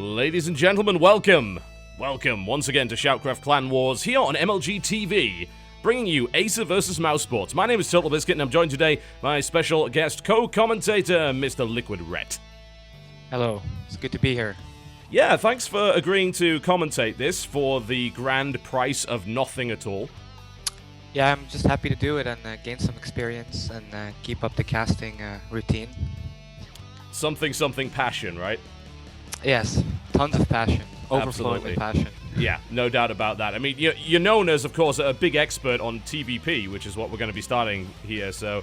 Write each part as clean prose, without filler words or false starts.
Ladies and gentlemen, welcome! Welcome once again to SHOUTCraft Clan Wars here on MLG TV, bringing you Acer vs Mousesports. My name is TotalBiscuit and I'm joined today by special guest co-commentator, Mr. LiquidRet. Hello, it's good to be here. Yeah, thanks for agreeing to commentate this for the grand price of nothing at all. Yeah, I'm just happy to do it and gain some experience and keep up the casting routine. Something passion, right? Yes, tons of passion, overflowing with passion. Yeah, no doubt about that. I mean, you're known as, of course, a big expert on TVP, which is what we're going to be starting here, so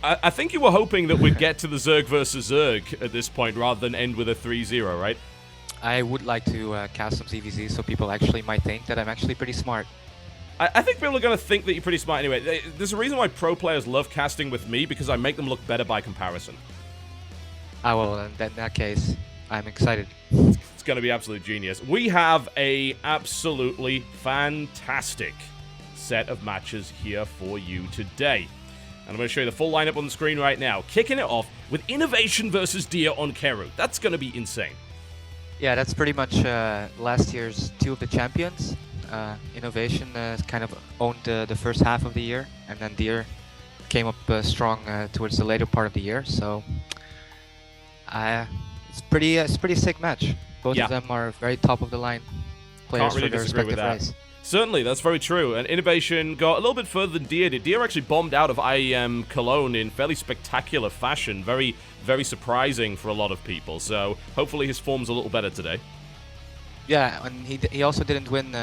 I think you were hoping that we'd get to the Zerg versus Zerg at this point rather than end with a 3-0, right? I would like to cast some ZVZ so people actually might think that I'm actually pretty smart. I think people are going to think that you're pretty smart anyway. There's a reason why pro players love casting with me, because I make them look better by comparison. Ah, well, in that case, I'm excited. It's going to be absolute genius. We have a absolutely fantastic set of matches here for you today. And I'm going to show you the full lineup on the screen right now. Kicking it off with Innovation versus Dia on Keru. That's going to be insane. Yeah, that's pretty much last year's two of the champions. Innovation kind of owned the first half of the year, and then Deer came up strong towards the later part of the year. So it's pretty sick match. Both of them are very top of the line players for their respective race. Certainly, that's very true. And Innovation got a little bit further than Deer did. Deer actually bombed out of IEM Cologne in fairly spectacular fashion. Very, very surprising for a lot of people. So hopefully his form's a little better today. Yeah, and he also didn't win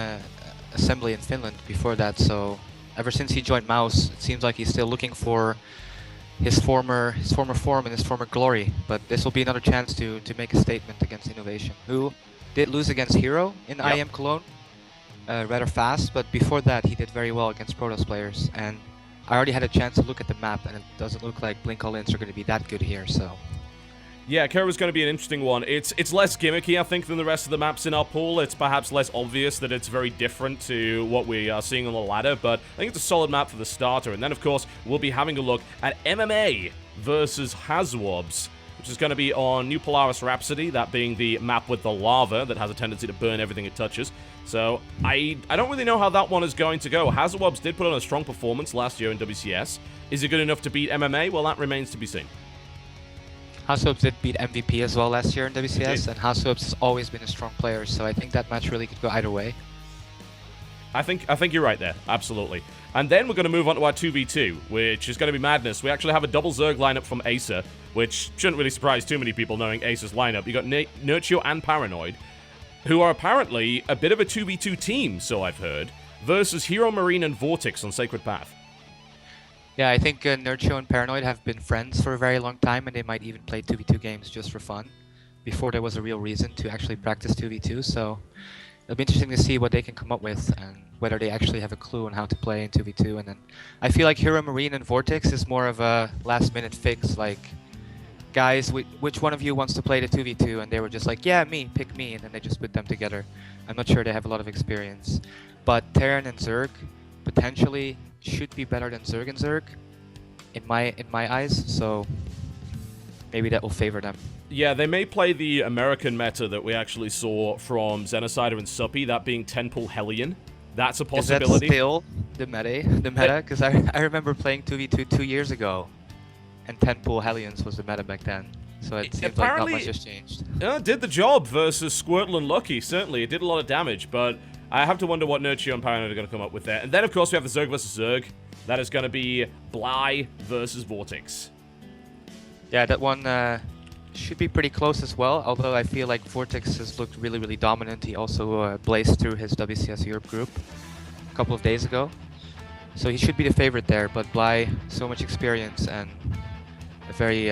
Assembly in Finland before that. So ever since he joined Mouse, it seems like he's still looking for his former form and his former glory. But this will be another chance to make a statement against Innovation, who did lose against Hero in IEM Cologne. Rather fast, but before that he did very well against Protoss players, and I already had a chance to look at the map, and it doesn't look like Blink All-Ins are going to be that good here, so... Yeah, Keru's going to be an interesting one. It's less gimmicky, I think, than the rest of the maps in our pool. It's perhaps less obvious that it's very different to what we are seeing on the ladder, but I think it's a solid map for the starter. And then, of course, we'll be having a look at MMA versus Hazwobs, which is going to be on New Polaris Rhapsody, that being the map with the lava that has a tendency to burn everything it touches. So I don't really know how that one is going to go. Hazwobs did put on a strong performance last year in WCS. Is it good enough to beat MMA? Well, that remains to be seen. Hazwobs did beat MVP as well last year in WCS, and Hazwobs has always been a strong player, so I think that match really could go either way. I think you're right there, absolutely. And then we're going to move on to our 2v2, which is going to be madness. We actually have a double Zerg lineup from Acer, which shouldn't really surprise too many people knowing Acer's lineup. You got Nurtio and Paranoid, who are apparently a bit of a 2v2 team, so I've heard, versus Hero Marine and Vortex on Sacred Path. Yeah, I think Nurtio and Paranoid have been friends for a very long time, and they might even play 2v2 games just for fun, before there was a real reason to actually practice 2v2, so it'll be interesting to see what they can come up with, and whether they actually have a clue on how to play in 2v2. And then I feel like Hero Marine and Vortex is more of a last-minute fix, like, guys, which one of you wants to play the 2v2? And they were just like, yeah, me, pick me, and then they just put them together. I'm not sure they have a lot of experience. But Terran and Zerg potentially should be better than Zerg and Zerg, in my eyes, so maybe that will favor them. Yeah, they may play the American meta that we actually saw from Xenocider and Suppy, that being 10-pull Hellion. That's a possibility. Is that still the meta? Because I remember playing 2v2 2 years ago, and 10-pull Hellions was the meta back then. So it seems like not much has changed. Did the job versus Squirtle and Lucky, certainly. It did a lot of damage, but I have to wonder what Nurtio and Paranoid are going to come up with there. And then, of course, we have the Zerg versus Zerg. That is going to be Bly versus Vortex. Yeah, that one should be pretty close as well, although I feel like Vortex has looked really, really dominant. He also blazed through his WCS Europe group a couple of days ago. So he should be the favorite there, but Bly, so much experience and a very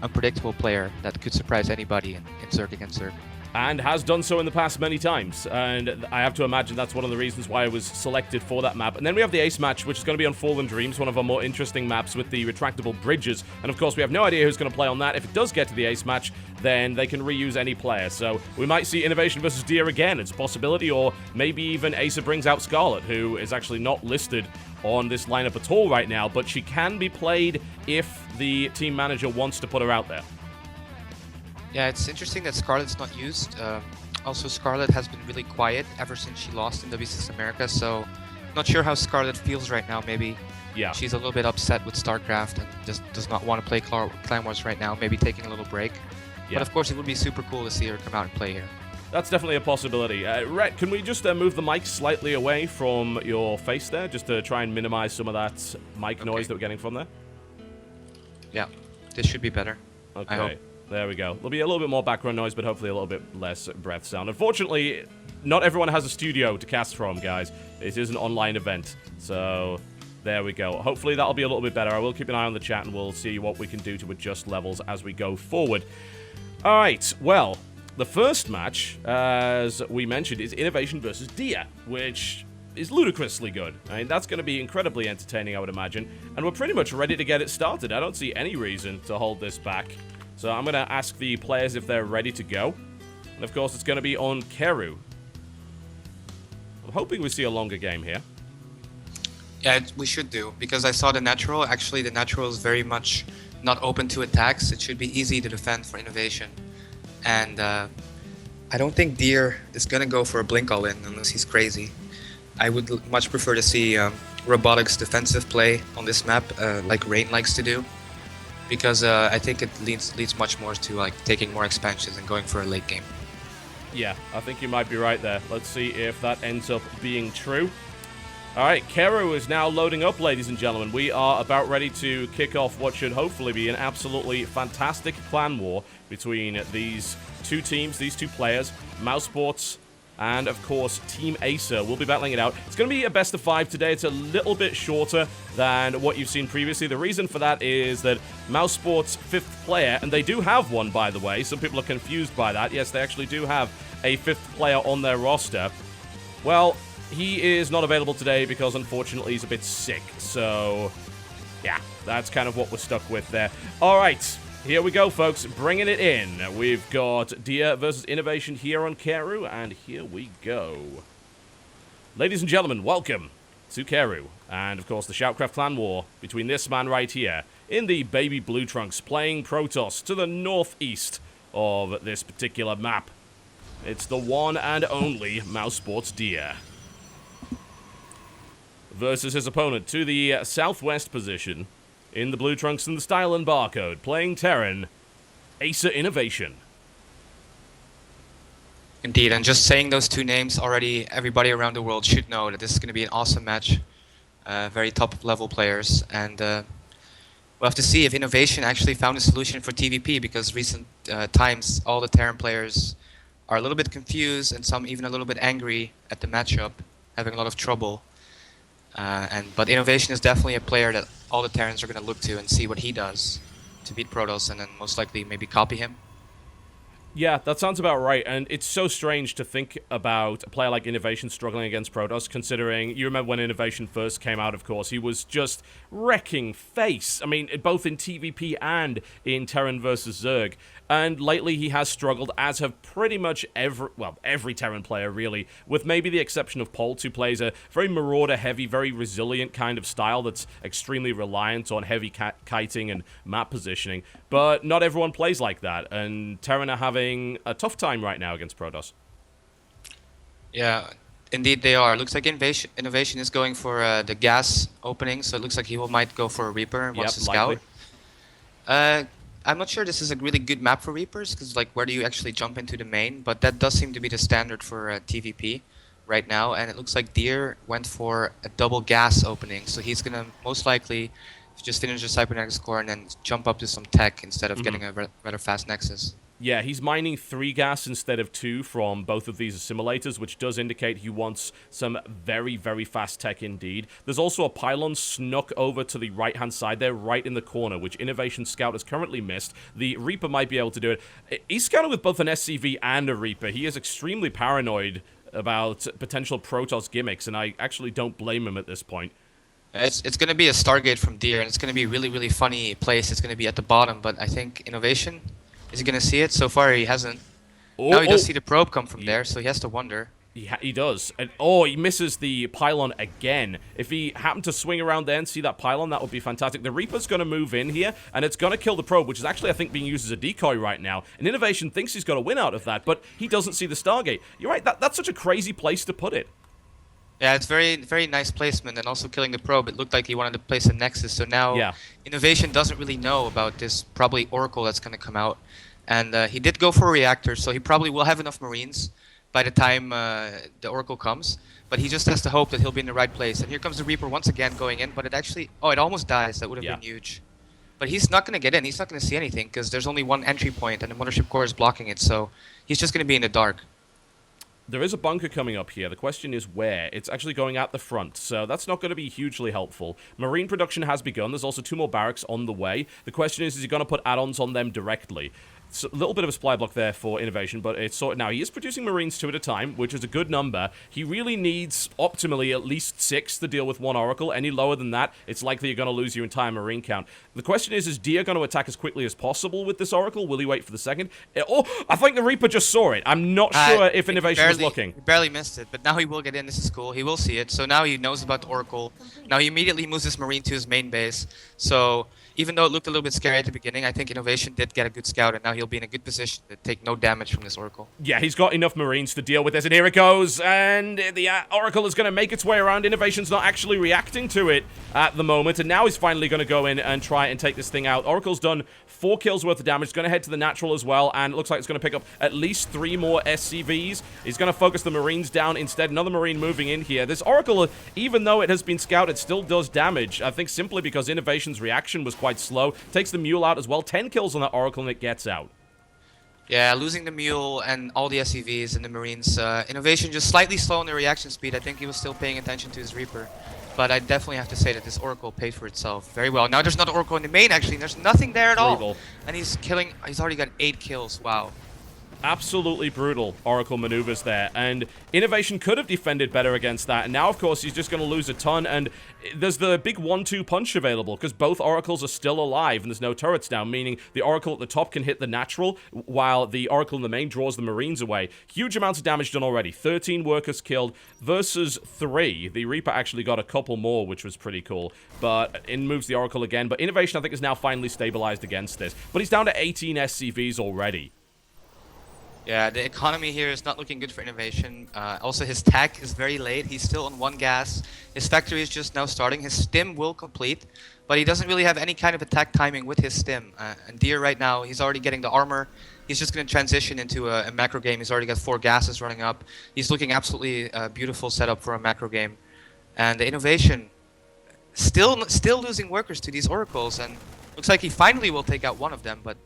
unpredictable player that could surprise anybody in Zerg against Zerg. And has done so in the past many times, and I have to imagine that's one of the reasons why I was selected for that map. And then we have the Ace match, which is going to be on Fallen Dreams, one of our more interesting maps with the retractable bridges. And of course, we have no idea who's going to play on that. If it does get to the Ace match, then they can reuse any player. So we might see Innovation versus Deer again. It's a possibility, or maybe even Acer brings out Scarlet, who is actually not listed on this lineup at all right now, but she can be played if the team manager wants to put her out there. Yeah, it's interesting that Scarlet's not used. Also, Scarlet has been really quiet ever since she lost in W6 America, so not sure how Scarlet feels right now. Maybe Yeah. she's a little bit upset with StarCraft and just does not want to play Clan Wars right now, maybe taking a little break. Yeah. But of course, it would be super cool to see her come out and play here. That's definitely a possibility. Rhett, can we just move the mic slightly away from your face there, just to try and minimize some of that mic noise that we're getting from there? Yeah, this should be better. I hope. Okay, there we go. There'll be a little bit more background noise, but hopefully a little bit less breath sound. Unfortunately, not everyone has a studio to cast from, guys. It is an online event, so there we go. Hopefully that'll be a little bit better. I will keep an eye on the chat, and we'll see what we can do to adjust levels as we go forward. All right, well, the first match, as we mentioned, is Innovation versus Dia, which is ludicrously good. I mean, that's going to be incredibly entertaining, I would imagine. And we're pretty much ready to get it started. I don't see any reason to hold this back. So I'm going to ask the players if they're ready to go. And of course, it's going to be on Keru. I'm hoping we see a longer game here. Yeah, we should do, because I saw the natural. Actually, the natural is very much not open to attacks. It should be easy to defend for Innovation. And I don't think Deer is going to go for a blink all-in unless he's crazy. I would much prefer to see Robotics defensive play on this map, like Rain likes to do, because I think it leads much more to like taking more expansions and going for a late game. Yeah, I think you might be right there. Let's see if that ends up being true. All right, Keru is now loading up, ladies and gentlemen. We are about ready to kick off what should hopefully be an absolutely fantastic clan war between these two teams, these two players, Mousesports and, of course, Team Acer. We'll be battling it out. It's going to be a best of 5 today. It's a little bit shorter than what you've seen previously. The reason for that is that Mousesports' 5th player, and they do have one, by the way. Some people are confused by that. Yes, they actually do have a 5th player on their roster. Well, he is not available today because, unfortunately, he's a bit sick. So, yeah, that's kind of what we're stuck with there. All right. Here we go, folks. Bringing it in. We've got Dia versus Innovation here on Keru, and here we go. Ladies and gentlemen, welcome to Keru, and of course the SHOUTCraft Clan War between this man right here in the baby blue trunks playing Protoss to the northeast of this particular map. It's the one and only Mousesports Dia versus his opponent to the southwest position in the blue trunks and the style and barcode, playing Terran, Acer Innovation. Indeed, and just saying those two names already, everybody around the world should know that this is going to be an awesome match. Very top-level players, and we'll have to see if Innovation actually found a solution for TVP, because recent times all the Terran players are a little bit confused and some even a little bit angry at the matchup, having a lot of trouble. But Innovation is definitely a player that all the Terrans are going to look to and see what he does to beat Protoss, and then most likely maybe copy him. Yeah, that sounds about right, and it's so strange to think about a player like Innovation struggling against Protoss, considering, you remember when Innovation first came out, of course, he was just wrecking face. I mean, both in TVP and in Terran versus Zerg. And lately he has struggled, as have pretty much every Terran player, really, with maybe the exception of Polt, who plays a very Marauder-heavy, very resilient kind of style that's extremely reliant on heavy kiting and map positioning. But not everyone plays like that, and Terran are having a tough time right now against Protoss. Yeah, indeed they are. Looks like Innovation is going for the gas opening, so it looks like he might go for a Reaper and wants to scout. I'm not sure this is a really good map for Reapers, because like where do you actually jump into the main, but that does seem to be the standard for TVP right now, and it looks like Deer went for a double gas opening, so he's going to most likely just finish the cybernetics core and then jump up to some tech instead of getting a rather fast Nexus. Yeah, he's mining 3 gas instead of 2 from both of these assimilators, which does indicate he wants some very, very fast tech indeed. There's also a pylon snuck over to the right-hand side there, right in the corner, which Innovation Scout has currently missed. The Reaper might be able to do it. He's scouted with both an SCV and a Reaper. He is extremely paranoid about potential Protoss gimmicks, and I actually don't blame him at this point. It's going to be a Stargate from Deer, and it's going to be a really, really funny place. It's going to be at the bottom, but I think Innovation... is he going to see it? So far, he hasn't. Now he does see the probe come from there, so he has to wonder. He does. And, oh, he misses the pylon again. If he happened to swing around there and see that pylon, that would be fantastic. The Reaper's going to move in here, and it's going to kill the probe, which is actually, I think, being used as a decoy right now. And Innovation thinks he's got a win out of that, but he doesn't see the Stargate. You're right, that's such a crazy place to put it. Yeah, it's very nice placement, and also killing the probe. It looked like he wanted to place a Nexus, so now Innovation doesn't really know about this probably Oracle that's going to come out. And he did go for a reactor, so he probably will have enough Marines by the time the Oracle comes, but he just has to hope that he'll be in the right place. And here comes the Reaper once again going in, but it actually... Oh, it almost dies. That would have been huge. But he's not going to get in. He's not going to see anything, because there's only one entry point, and the Mothership Core is blocking it, so he's just going to be in the dark. There is a bunker coming up here. The question is where. It's actually going at the front, so that's not going to be hugely helpful. Marine production has begun. There's also 2 more barracks on the way. The question is he going to put add-ons on them directly? It's a little bit of a supply block there for Innovation, but it's sorted now. He is producing Marines 2 at a time, which is a good number. He really needs, optimally, at least 6 to deal with 1 Oracle. Any lower than that, it's likely you're going to lose your entire Marine count. The question is Dia going to attack as quickly as possible with this Oracle? Will he wait for the second? Oh, I think the Reaper just saw it. I'm not sure if Innovation was looking. He barely missed it, but now he will get in. This is cool. He will see it. So now he knows about the Oracle. Now he immediately moves his Marine to his main base. So even though it looked a little bit scary at the beginning, I think Innovation did get a good scout, and now he'll be in a good position to take no damage from this Oracle. Yeah, he's got enough Marines to deal with this, and here it goes, and the Oracle is going to make its way around. Innovation's not actually reacting to it at the moment, and now he's finally going to go in and try and take this thing out. Oracle's done 4 kills worth of damage. It's going to head to the natural as well, and it looks like it's going to pick up at least 3 more SCVs. He's going to focus the Marines down instead. Another Marine moving in here. This Oracle, even though it has been scouted, still does damage. I think simply because Innovation's reaction was quite slow. Takes the Mule out as well. 10 kills on that Oracle, and it gets out. Yeah, losing the Mule and all the SCVs and the Marines. Innovation just slightly slow in the reaction speed. I think he was still paying attention to his Reaper. But I definitely have to say that this Oracle paid for itself very well. Now there's another Oracle in the main, actually. And there's nothing there at all. And he's killing... He's already got 8 kills. Wow. Absolutely brutal Oracle maneuvers there, and Innovation could have defended better against that, and now of course he's just going to lose a ton, and there's the big 1-2 punch available because both Oracles are still alive and there's no turrets now, meaning the Oracle at the top can hit the natural while the Oracle in the main draws the Marines away. Huge amounts of damage done already. 13 workers killed versus 3. The Reaper actually got a couple more, which was pretty cool, but in moves the Oracle again. But Innovation, I think, is now finally stabilized against this, but he's down to 18 SCVs already. Yeah, the economy here is not looking good for Innovation. Also, his tech is very late. He's still on 1 gas. His factory is just now starting. His stim will complete, but he doesn't really have any kind of attack timing with his stim. And Deer right now, he's already getting the armor. He's just going to transition into a macro game. He's already got 4 gases running up. He's looking absolutely beautiful setup for a macro game. And the Innovation, still losing workers to these Oracles. And looks like he finally will take out one of them, but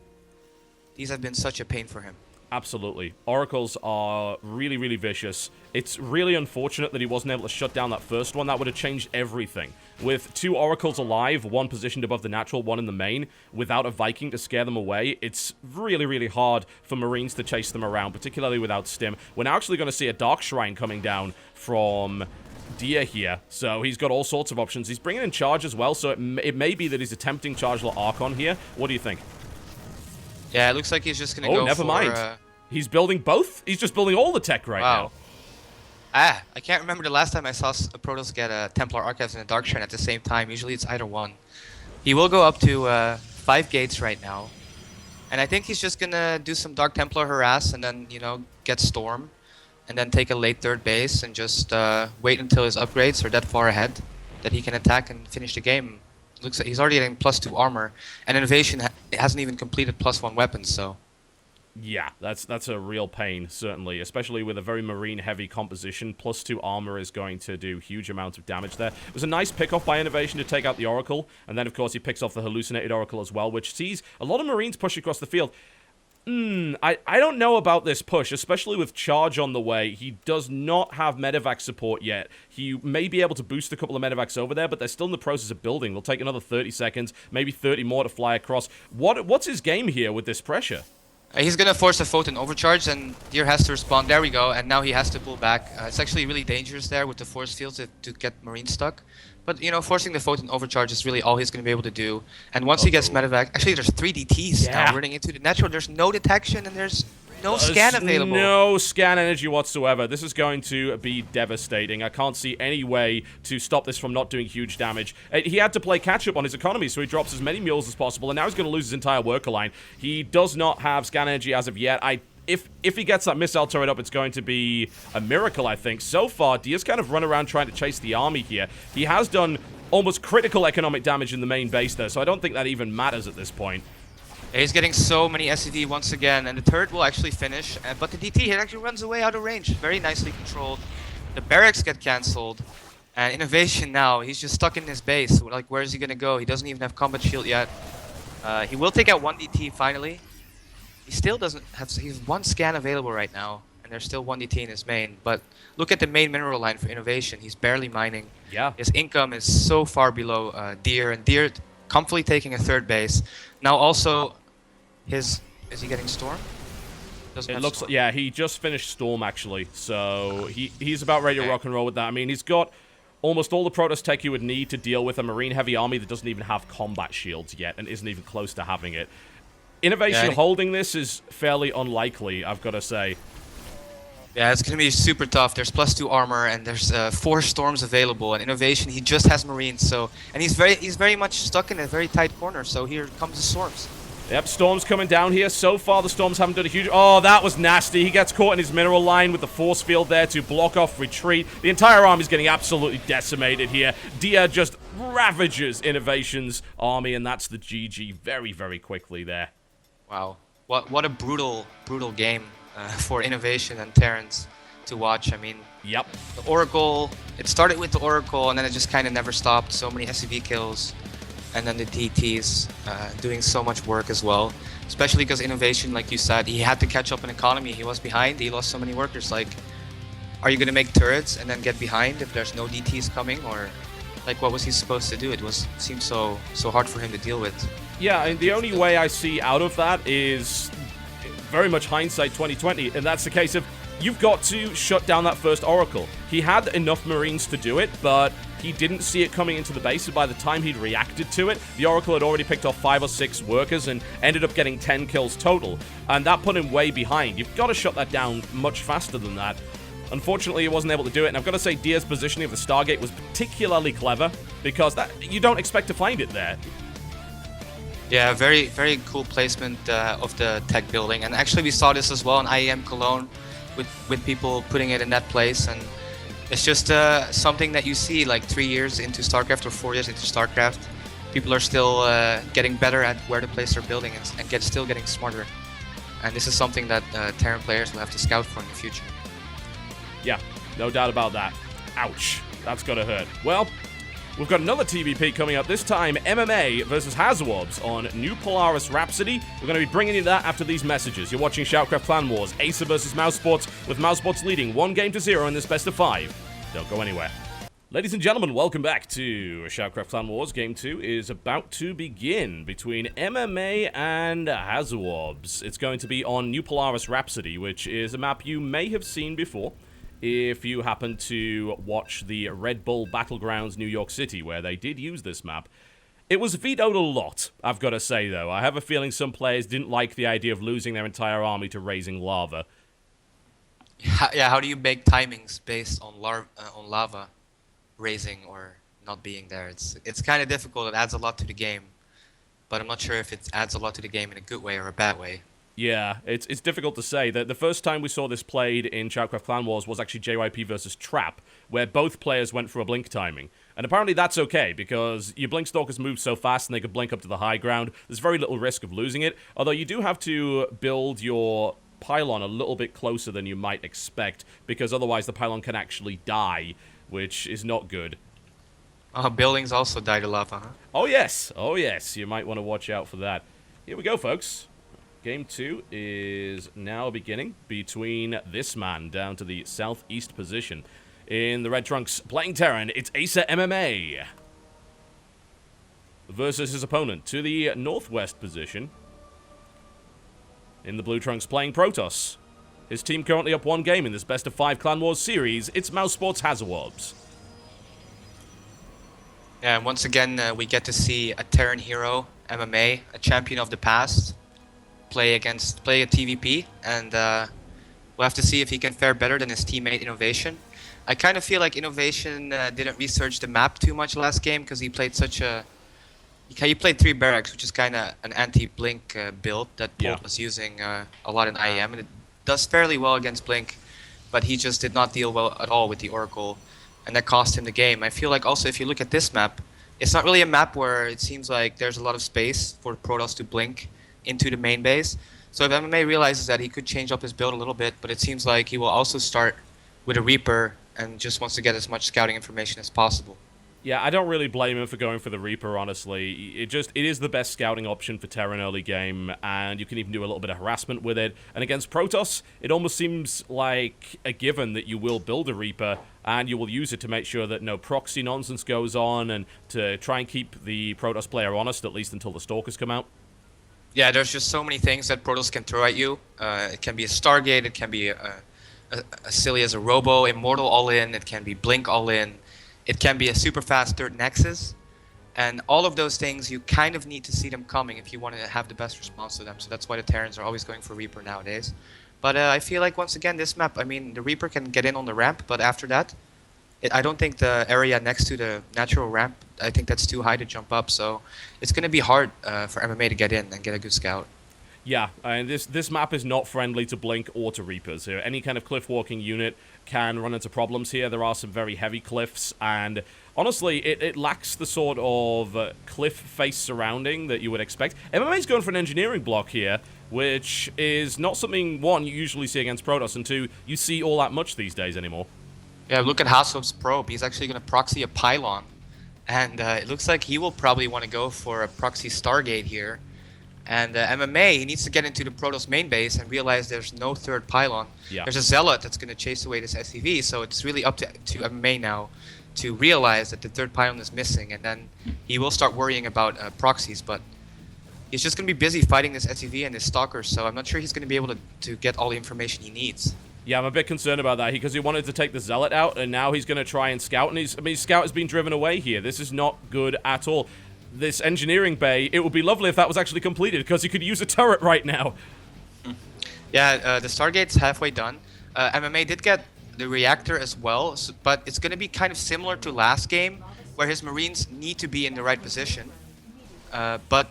these have been such a pain for him. Absolutely. Oracles are really, really vicious. It's really unfortunate that he wasn't able to shut down that first one. That would have changed everything. With 2 Oracles alive, 1 positioned above the natural, 1 in the main, without a Viking to scare them away, it's really, really hard for Marines to chase them around, particularly without Stim. We're now actually going to see a Dark Shrine coming down from Dia here, so he's got all sorts of options. He's bringing in Charge as well, so it may be that he's attempting Charge Archon here. What do you think? Yeah, it looks like he's just going to go for... Oh, never mind. He's building both? He's just building all the tech right now. I can't remember the last time I saw a Protoss get a Templar Archives and a Dark Shrine at the same time. Usually it's either one. He will go up to 5 gates right now. And I think he's just going to do some Dark Templar harass and then, you know, get Storm. And then take a late 3rd base and just wait until his upgrades are that far ahead that he can attack and finish the game. Looks like he's already getting +2 armor, and Innovation hasn't even completed +1 weapons, so... Yeah, that's a real pain, certainly, especially with a very Marine-heavy composition. +2 armor is going to do huge amounts of damage there. It was a nice pick-off by Innovation to take out the Oracle, and then, of course, he picks off the Hallucinated Oracle as well, which sees a lot of Marines push across the field. I don't know about this push, especially with Charge on the way. He does not have medevac support yet. He may be able to boost a couple of medevacs over there, but they're still in the process of building. They'll take another 30 seconds, maybe 30 more to fly across. What's his game here with this pressure? He's going to force a Photon overcharge, and Deer has to respond. There we go, and now he has to pull back. It's actually really dangerous there with the force fields to get Marines stuck. But, you know, forcing the Photon overcharge is really all he's going to be able to do. And once he gets medevac... Actually, there's 3 DTs now running into the natural. There's no detection, and there's no scan available. No scan energy whatsoever. This is going to be devastating. I can't see any way to stop this from not doing huge damage. He had to play catch-up on his economy, so he drops as many mules as possible, and now he's going to lose his entire worker line. He does not have scan energy as of yet. If he gets that missile turret up, it's going to be a miracle, I think. So far, Dia's kind of run around trying to chase the army here. He has done almost critical economic damage in the main base there, so I don't think that even matters at this point. He's getting so many SCV once again, and the turret will actually finish, but the DT actually runs away out of range. Very nicely controlled. The barracks get cancelled, and Innovation now, he's just stuck in his base. Like, where is he gonna go? He doesn't even have combat shield yet. He will take out one DT finally. He still doesn't have, he's one scan available right now, and there's still one DT in his main, but look at the main mineral line for Innovation. He's barely mining. Yeah. His income is so far below Deer, and Deer comfortably taking a third base. Now also, is he getting Storm? It looks like, yeah, he just finished Storm actually, so he's about ready to rock and roll with that. I mean, he's got almost all the Protoss tech you would need to deal with a marine heavy army that doesn't even have combat shields yet and isn't even close to having it. Innovation holding this is fairly unlikely, I've got to say. Yeah, it's going to be super tough. There's +2 armor, and there's 4 storms available. And Innovation, he just has marines, so and he's very much stuck in a very tight corner. So here comes the storms. Yep, storms coming down here. So far, the storms haven't done a huge... Oh, that was nasty. He gets caught in his mineral line with the force field there to block off retreat. The entire army's getting absolutely decimated here. Dia just ravages Innovation's army, and that's the GG very, very quickly there. Wow, what a brutal game for Innovation and Terrence to watch. I mean, yep. The Oracle, it started with the Oracle, and then it just kind of never stopped. So many SCV kills. And then the DTs doing so much work as well. Especially because Innovation, like you said, he had to catch up in economy. He was behind. He lost so many workers. Like, are you going to make turrets and then get behind if there's no DTs coming? Or, like, what was he supposed to do? It seemed so hard for him to deal with. Yeah, and the only way I see out of that is very much hindsight 2020. And that's the case of, you've got to shut down that first Oracle. He had enough Marines to do it, but he didn't see it coming into the base, and by the time he'd reacted to it, the Oracle had already picked off 5 or 6 workers and ended up getting 10 kills total, and that put him way behind. You've got to shut that down much faster than that. Unfortunately, he wasn't able to do it, and I've got to say Dia's positioning of the Stargate was particularly clever, because you don't expect to find it there. Yeah, very cool placement of the tech building, and actually we saw this as well in IEM Cologne with people putting it in that place, and it's just something that you see like 3 years into StarCraft or 4 years into StarCraft. People are still getting better at where to place their building and still getting smarter. And this is something that Terran players will have to scout for in the future. Yeah, no doubt about that. Ouch, that's gotta hurt. Well, we've got another TVP coming up, this time MMA versus Hazwobs on New Polaris Rhapsody. We're going to be bringing you that after these messages. You're watching SHOUTCraft Clan Wars, Acer versus Mousesports, with Mousesports leading 1-0 in this best of 5. Don't go anywhere. Ladies and gentlemen, welcome back to SHOUTCraft Clan Wars. Game 2 is about to begin between MMA and Hazwobs. It's going to be on New Polaris Rhapsody, which is a map you may have seen before if you happen to watch the Red Bull Battlegrounds New York City, where they did use this map. It was vetoed a lot, I've got to say, though. I have a feeling some players didn't like the idea of losing their entire army to raising lava. Yeah, how do you make timings based on lava raising or not being there? It's kind of difficult. It adds a lot to the game, but I'm not sure if it adds a lot to the game in a good way or a bad way. Yeah, it's difficult to say. The first time we saw this played in SHOUTCraft Clan Wars was actually JYP versus Trap, where both players went for a blink timing. And apparently that's okay, because your blink stalkers move so fast and they can blink up to the high ground. There's very little risk of losing it, although you do have to build your pylon a little bit closer than you might expect, because otherwise the pylon can actually die, which is not good. Buildings also die to lava, huh? Oh yes, you might want to watch out for that. Here we go, folks. Game 2 is now beginning between this man down to the southeast position. In the red trunks, playing Terran, it's Acer MMA versus his opponent to the northwest position. In the blue trunks, playing Protoss. His team currently up 1 game in this best of 5 Clan Wars series. It's Mousesports Hazwobs. Yeah, and once again, we get to see a Terran hero, MMA, a champion of the past. play a TVP, and we'll have to see if he can fare better than his teammate Innovation. I kind of feel like Innovation didn't research the map too much last game because he played he played 3 barracks, which is kind of an anti-blink build that Bolt was using a lot in IEM, and it does fairly well against blink, but he just did not deal well at all with the Oracle, and that cost him the game. I feel like also if you look at this map, it's not really a map where it seems like there's a lot of space for Protoss to blink into the main base. So if MMA realizes that, he could change up his build a little bit, but it seems like he will also start with a Reaper and just wants to get as much scouting information as possible. Yeah, I don't really blame him for going for the Reaper, honestly. It is the best scouting option for Terran early game, and you can even do a little bit of harassment with it. And against Protoss, it almost seems like a given that you will build a Reaper, and you will use it to make sure that no proxy nonsense goes on, and to try and keep the Protoss player honest, at least until the Stalkers come out. Yeah, there's just so many things that Protoss can throw at you. It can be a Stargate, it can be as silly as a Robo, Immortal all-in, it can be Blink all-in, it can be a super fast third Nexus, and all of those things you kind of need to see them coming if you want to have the best response to them, so that's why the Terrans are always going for Reaper nowadays. But I feel like, once again, this map, I mean, the Reaper can get in on the ramp, but after that, I don't think the area next to the natural ramp, I think that's too high to jump up, so it's going to be hard for MMA to get in and get a good scout. Yeah, and this map is not friendly to Blink or to Reapers. Any kind of cliff-walking unit can run into problems here. There are some very heavy cliffs, and honestly, it lacks the sort of cliff face surrounding that you would expect. MMA's going for an engineering block here, which is not something, one, you usually see against Protoss, and two, you see all that much these days anymore. Yeah, look at Hasselhoff's probe. He's actually going to proxy a pylon, and it looks like he will probably want to go for a proxy Stargate here. And MMA, he needs to get into the Protoss main base and realize there's no third pylon. Yeah. There's a Zealot that's going to chase away this SCV, so it's really up to MMA now to realize that the third pylon is missing, and then he will start worrying about proxies, but he's just going to be busy fighting this SCV and this Stalker, so I'm not sure he's going to be able to get all the information he needs. Yeah, I'm a bit concerned about that because he wanted to take the Zealot out, and now he's going to try and scout, and his scout has been driven away here. This is not good at all. This engineering bay, it would be lovely if that was actually completed, because you could use a turret right now. Yeah, the Stargate's halfway done. MMA did get the reactor as well, but it's going to be kind of similar to last game, where his Marines need to be in the right position. But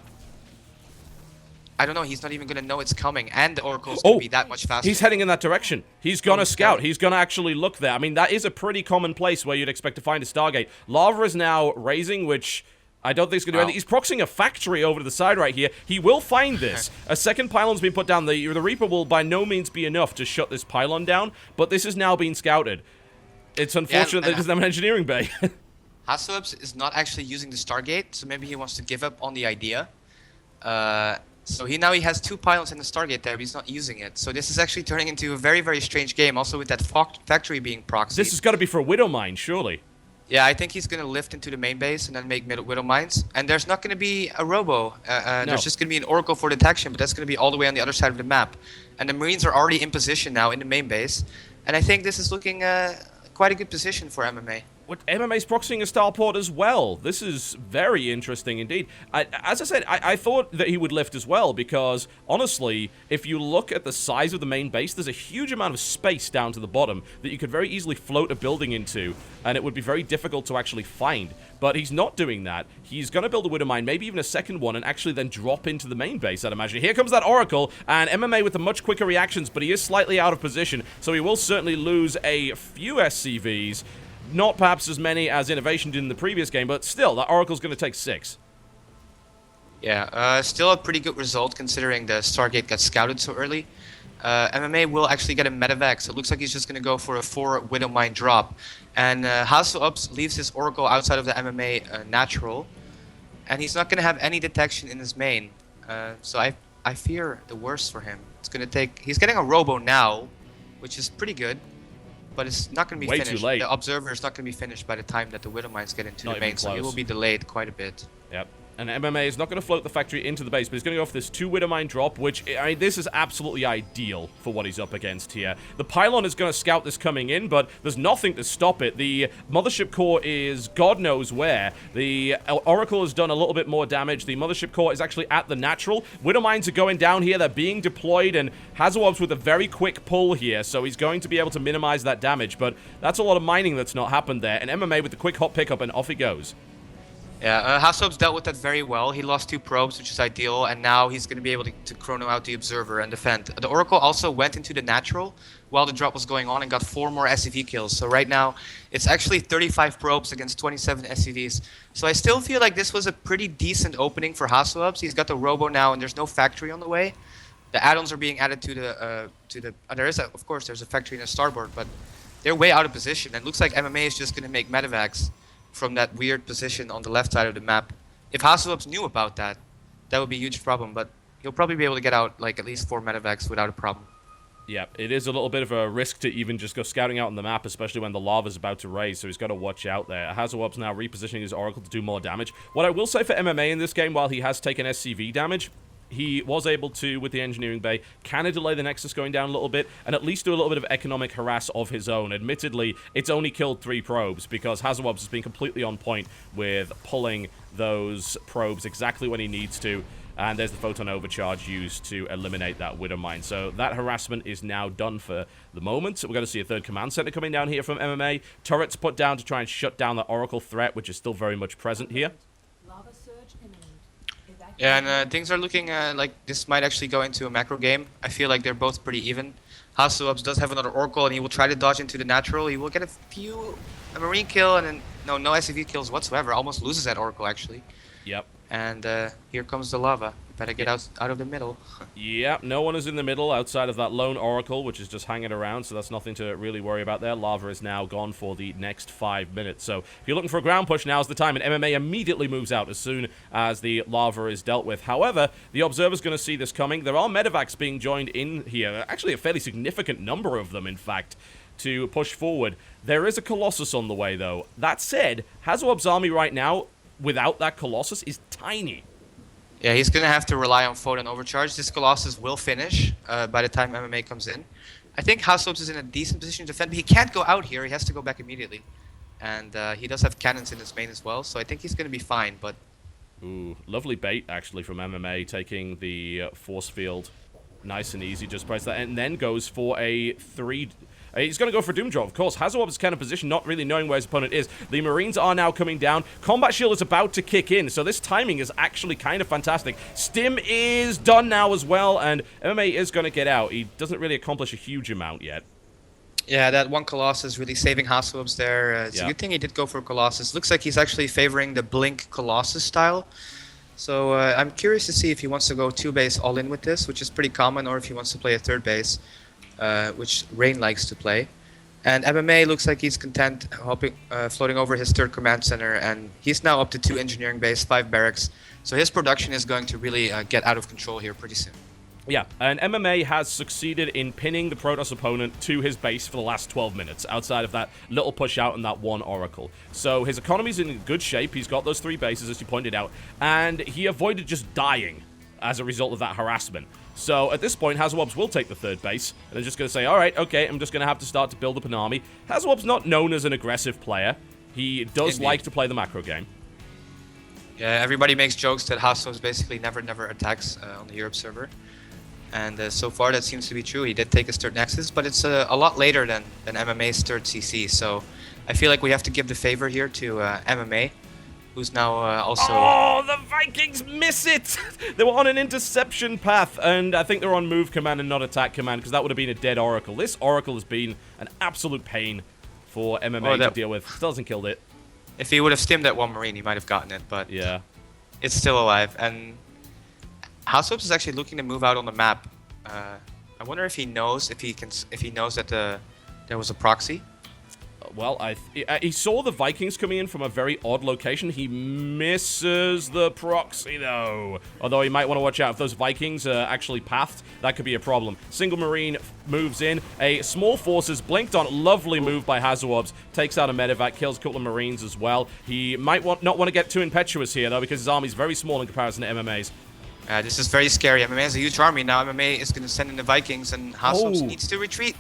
I don't know, he's not even going to know it's coming, and the Oracle's going to be that much faster. He's heading in that direction. He's going to scout. He's going to actually look there. I mean, that is a pretty common place where you'd expect to find a Stargate. Lava is now raising, which I don't think he's going to do anything. He's proxying a factory over to the side right here. He will find this. A second pylon's been put down. The Reaper will by no means be enough to shut this pylon down, but this is now being scouted. It's unfortunate that it doesn't have an engineering bay. Hasselhoff is not actually using the Stargate, so maybe he wants to give up on the idea. So he has 2 pylons in the Stargate there, but he's not using it. So this is actually turning into a very, very strange game, also with that factory being proxied. This has got to be for a Widow Mine, surely. Yeah, I think he's going to lift into the main base and then make Widow Mines. And there's not going to be a Robo. No. There's just going to be an Oracle for detection, but that's going to be all the way on the other side of the map. And the Marines are already in position now in the main base. And I think this is looking quite a good position for MMA. What, MMA's proxying a starport as well. This is very interesting indeed. As I said, I thought that he would lift as well, because honestly, if you look at the size of the main base, there's a huge amount of space down to the bottom that you could very easily float a building into, and it would be very difficult to actually find. But he's not doing that. He's going to build a Widow Mine, maybe even a second one, and actually then drop into the main base, I'd imagine. Here comes that Oracle, and MMA with the much quicker reactions, but he is slightly out of position, so he will certainly lose a few SCVs. Not perhaps as many as Innovation did in the previous game, but still, that Oracle's going to take 6. Yeah, still a pretty good result considering the Stargate got scouted so early. MMA will actually get a medevac, so it looks like he's just going to go for a 4 Widow Mine drop. And Hasselhoff leaves his Oracle outside of the MMA natural, and he's not going to have any detection in his main. So I fear the worst for him. It's going to take... He's getting a Robo now, which is pretty good. But it's not going to be way finished. Too late. The Observer is not going to be finished by the time that the Widow Mines get into the main, so it will be delayed quite a bit. Yep. And MMA is not going to float the factory into the base, but he's going to go for this 2 Widowmine drop, which, I mean, this is absolutely ideal for what he's up against here. The pylon is going to scout this coming in, but there's nothing to stop it. The mothership core is God knows where. The Oracle has done a little bit more damage. The mothership core is actually at the natural. Widowmines are going down here. They're being deployed, and Hazawob's with a very quick pull here, so he's going to be able to minimize that damage, but that's a lot of mining that's not happened there. And MMA with the quick hot pickup, and off he goes. Yeah, Hassob's dealt with that very well. He lost 2 probes, which is ideal, and now he's going to be able to chrono out the Observer and defend. The Oracle also went into the natural while the drop was going on and got 4 more SCV kills. So right now, it's actually 35 probes against 27 SCVs. So I still feel like this was a pretty decent opening for Hassob's. He's got the Robo now, and there's no factory on the way. The add-ons are being added to the there is of course there's a factory in the starboard, but they're way out of position. And it looks like MMA is just going to make medevacs from that weird position on the left side of the map. If Hasselhoff knew about that, that would be a huge problem, but he'll probably be able to get out like at least 4 medevacs without a problem. Yeah, it is a little bit of a risk to even just go scouting out on the map, especially when the lava's about to raise, so he's got to watch out there. Hasselhoff's now repositioning his Oracle to do more damage. What I will say for MMA in this game, while he has taken SCV damage, he was able to, with the engineering bay, kind of delay the Nexus going down a little bit, and at least do a little bit of economic harass of his own. Admittedly, it's only killed 3 probes, because Hazawobs has been completely on point with pulling those probes exactly when he needs to, and there's the Photon Overcharge used to eliminate that Widowmine. So that harassment is now done for the moment. We're going to see a 3rd command center coming down here from MMA. Turrets put down to try and shut down the Oracle threat, which is still very much present here. Yeah, and things are looking like this might actually go into a macro game. I feel like they're both pretty even. Hasselhoff does have another Oracle, and he will try to dodge into the natural. He will get a Marine kill, and then no SCV kills whatsoever. Almost loses that Oracle, actually. Yep. And here comes the lava. Better get out of the middle. Yeah, no one is in the middle outside of that lone Oracle, which is just hanging around, so that's nothing to really worry about there. Lava is now gone for the next 5 minutes. So if you're looking for a ground push, now's the time, and MMA immediately moves out as soon as the lava is dealt with. However, the Observer's going to see this coming. There are medevacs being joined in here. Actually, a fairly significant number of them, in fact, to push forward. There is a Colossus on the way, though. That said, Hazawob's army right now, without that Colossus, is tiny. Yeah, he's going to have to rely on Photon Overcharge. This Colossus will finish by the time MMA comes in. I think Hasselhoff is in a decent position to defend, but he can't go out here. He has to go back immediately. And he does have cannons in his main as well, so I think he's going to be fine, but... Ooh, lovely bait, actually, from MMA, taking the force field nice and easy, just press that, and then goes for a 3... He's going to go for Doomdraw, of course. Hazawob's kind of position, not really knowing where his opponent is. The Marines are now coming down. Combat Shield is about to kick in, so this timing is actually kind of fantastic. Stim is done now as well, and MMA is going to get out. He doesn't really accomplish a huge amount yet. Yeah, that one Colossus really saving Hasselhoff's there. It's a good thing he did go for Colossus. Looks like he's actually favoring the Blink Colossus style. So I'm curious to see if he wants to go 2-base all-in with this, which is pretty common, or if he wants to play a 3rd base. Which Rain likes to play. And MMA looks like he's content floating over his 3rd command center, and he's now up to 2 engineering base, 5 barracks. So his production is going to really get out of control here pretty soon. Yeah, and MMA has succeeded in pinning the Protoss opponent to his base for the last 12 minutes, outside of that little push out and that one Oracle. So his economy's in good shape. He's got those 3 bases, as you pointed out, and he avoided just dying as a result of that harassment. So at this point, Hazawobs will take the 3rd base, and they're just going to say, alright, okay, I'm just going to have to start to build up an army. Hazawob's not known as an aggressive player. He does like to play the macro game. Yeah, everybody makes jokes that Hasselhoff basically never attacks on the Europe server. And so far that seems to be true. He did take his 3rd Nexus, but it's a lot later than MMA's 3rd CC. So I feel like we have to give the favor here to MMA, who's now also... Oh, the Vikings miss it! They were on an interception path, and I think they're on move command and not attack command, because that would have been a dead Oracle. This Oracle has been an absolute pain for MMA to deal with. Still hasn't killed it. If he would have stimmed that one Marine, he might have gotten it, but yeah, it's still alive. And Hasselhoff is actually looking to move out on the map. I wonder if he knows, if he knows that there was a proxy. Well, he saw the Vikings coming in from a very odd location. He misses the proxy, though. Although he might want to watch out. If those Vikings are actually pathed, that could be a problem. Single Marine moves in. A small force is blinked on. Lovely move by Hazawobs. Takes out a medevac, kills a couple of Marines as well. He might not want to get too impetuous here, though, because his army's very small in comparison to MMA's. This is very scary. MMA has a huge army now. MMA is going to send in the Vikings, and Hazawobs needs to retreat.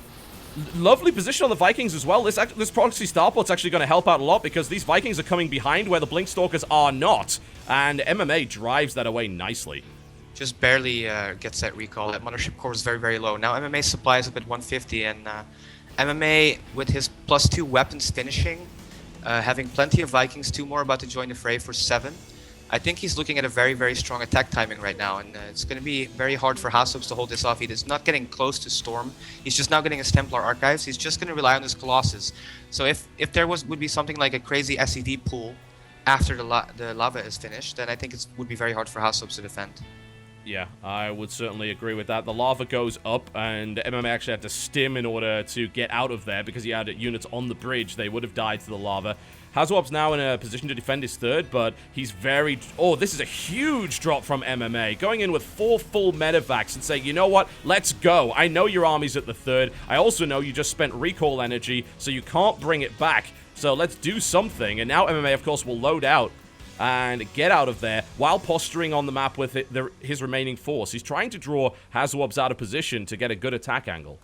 Lovely position on the Vikings as well. This proxy starport's actually going to help out a lot because these Vikings are coming behind where the Blinkstalkers are not. And MMA drives that away nicely. Just barely gets that recall. That Mothership Core is very, very low. Now MMA supply is up at 150, and MMA, with his +2 weapons finishing, having plenty of Vikings, 2 more about to join the fray for 7. I think he's looking at a very, very strong attack timing right now, and it's going to be very hard for Hazawobs to hold this off. He is not getting close to Storm. He's just now getting his Templar Archives. He's just going to rely on his Colossus. So if there would be something like a crazy SEV pool after the lava is finished, then I think it would be very hard for Hazawobs to defend. Yeah, I would certainly agree with that. The lava goes up, and MMA actually had to stim in order to get out of there because he had units on the bridge. They would have died to the lava. Hazawob's now in a position to defend his third, but he's very... Oh, this is a huge drop from MMA. Going in with 4 full medevacs and saying, you know what? Let's go. I know your army's at the third. I also know you just spent recall energy, so you can't bring it back. So let's do something. And now MMA, of course, will load out and get out of there while posturing on the map with his remaining force. He's trying to draw Hazawobs out of position to get a good attack angle.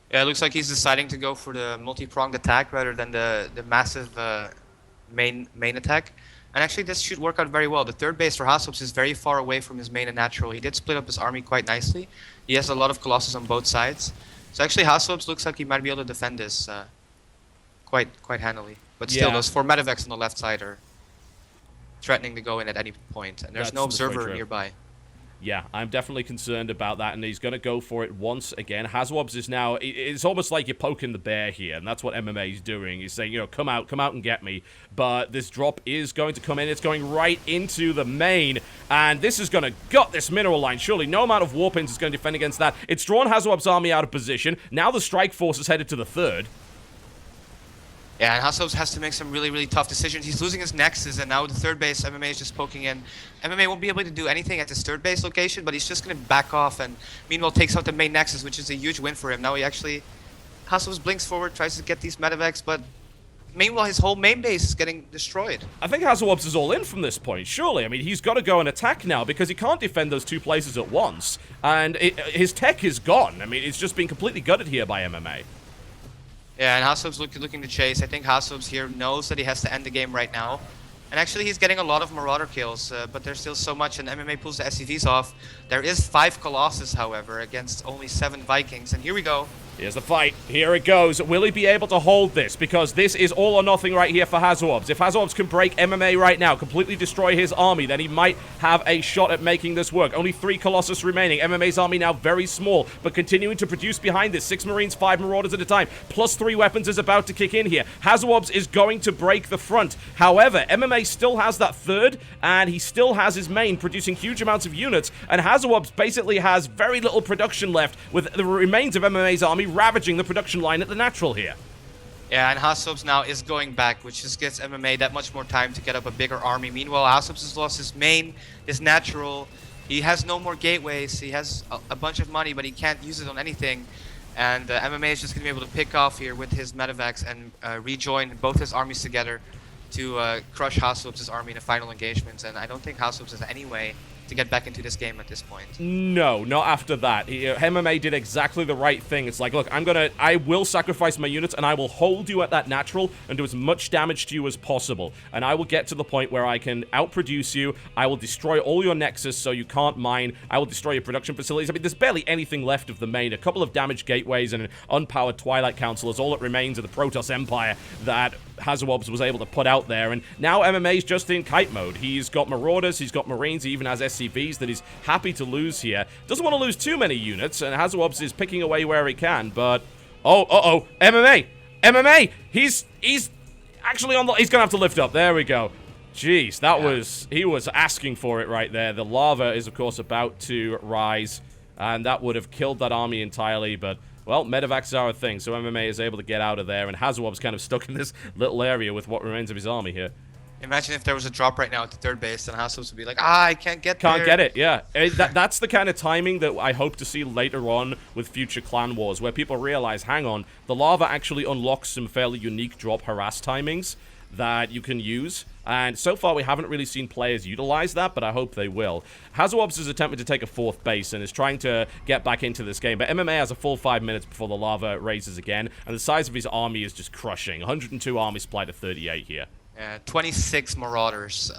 Yeah, it looks like he's deciding to go for the multi-pronged attack rather than the massive main attack. And actually, this should work out very well. The third base for Hazawobs is very far away from his main and natural. He did split up his army quite nicely. He has a lot of Colossus on both sides. So actually, Hazawobs looks like he might be able to defend this quite handily. But still, those 4 medevacs on the left side are threatening to go in at any point. And there's no observer nearby. Yeah, I'm definitely concerned about that, and he's going to go for it once again. Hazawobs is now... It's almost like you're poking the bear here, and that's what MMA is doing. He's saying, you know, come out and get me. But this drop is going to come in. It's going right into the main, and this is going to gut this mineral line. Surely no amount of warpins is going to defend against that. It's drawn Hazawob's army out of position. Now the strike force is headed to the third. Yeah, and Hazawobs has to make some really, really tough decisions. He's losing his nexus, and now with the third base, MMA is just poking in. MMA won't be able to do anything at his third base location, but he's just going to back off, and meanwhile takes out the main nexus, which is a huge win for him. Now he actually... Hazawobs blinks forward, tries to get these medevacs, but meanwhile his whole main base is getting destroyed. I think Hazawobs is all in from this point, surely. I mean, he's got to go and attack now, because he can't defend those 2 places at once. And his tech is gone. I mean, it's just been completely gutted here by MMA. Yeah, and Hazawobs looking to chase. I think Hazawobs here knows that he has to end the game right now. And actually, he's getting a lot of Marauder kills, but there's still so much, and MMA pulls the SCVs off. There is 5 Colossus, however, against only 7 Vikings, and here we go. Here's the fight. Here it goes. Will he be able to hold this? Because this is all or nothing right here for Hazawobs. If Hazawobs can break MMA right now, completely destroy his army, then he might have a shot at making this work. Only 3 Colossus remaining. MMA's army now very small, but continuing to produce behind this. 6 Marines, 5 Marauders at a time. Plus 3 weapons is about to kick in here. Hazawobs is going to break the front. However, MMA still has that third, and he still has his main producing huge amounts of units, and Hazawobs basically has very little production left, with the remains of MMA's army ravaging the production line at the natural here. Yeah, and Hazawobs now is going back, which just gives MMA that much more time to get up a bigger army. Meanwhile, Hazawobs has lost his main, his natural. He has no more gateways. He has a bunch of money, but he can't use it on anything. And MMA is just going to be able to pick off here with his medevacs and rejoin both his armies together to crush Hazawobs' army in the final engagements. And I don't think Hazawobs has any way to get back into this game at this point. No, not after that. MMA did exactly the right thing. It's like, look, I will sacrifice my units, and I will hold you at that natural and do as much damage to you as possible. And I will get to the point where I can outproduce you. I will destroy all your nexus so you can't mine. I will destroy your production facilities. I mean, there's barely anything left of the main. A couple of damaged gateways and an unpowered Twilight Council is all that remains of the Protoss Empire that Hazawobs was able to put out there. And now MMA's just in kite mode. He's got Marauders, he's got Marines, he even has SCVs that he's happy to lose here. Doesn't want to lose too many units, and Hazawobs is picking away where he can, but... Oh, MMA! He's actually on the... He's gonna have to lift up. There we go. Jeez, that was... He was asking for it right there. The lava is, of course, about to rise, and that would have killed that army entirely, but Well, medevacs are a thing, so MMA is able to get out of there, and Hazawob's kind of stuck in this little area with what remains of his army here. Imagine if there was a drop right now at the third base, and Hassos would be like, I can't get there. Can't get it, yeah. That's the kind of timing that I hope to see later on with future Clan Wars, where people realize, hang on, the lava actually unlocks some fairly unique drop harass timings that you can use. And so far, we haven't really seen players utilize that, but I hope they will. Hazawobs is attempting to take a 4th base and is trying to get back into this game, but MMA has a full 5 minutes before the lava raises again, and the size of his army is just crushing. 102 army supply to 38 here. 26 Marauders.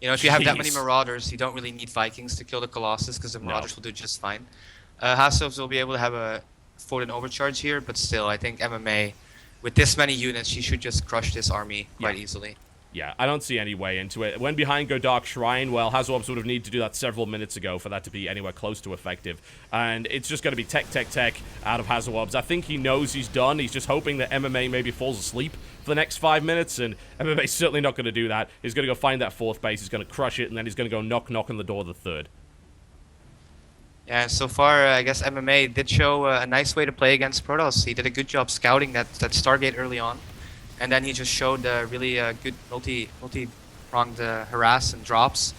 You know, if you have that many Marauders, you don't really need Vikings to kill the Colossus, because the Marauders will do just fine. Hassos will be able to have a Photon Overcharge here, but still, I think MMA, with this many units, she should just crush this army quite easily. Yeah, I don't see any way into it. When behind go Dark Shrine, well, Hazawobs would have needed to do that several minutes ago for that to be anywhere close to effective. And it's just going to be tech out of Hazawobs. I think he knows he's done. He's just hoping that MMA maybe falls asleep for the next 5 minutes, and MMA's certainly not going to do that. He's going to go find that 4th base, he's going to crush it, and then he's going to go knock on the door of the 3rd. Yeah, so far, I guess MMA did show a nice way to play against Protoss. He did a good job scouting that Stargate early on. And then he just showed really good multi-pronged harass and drops,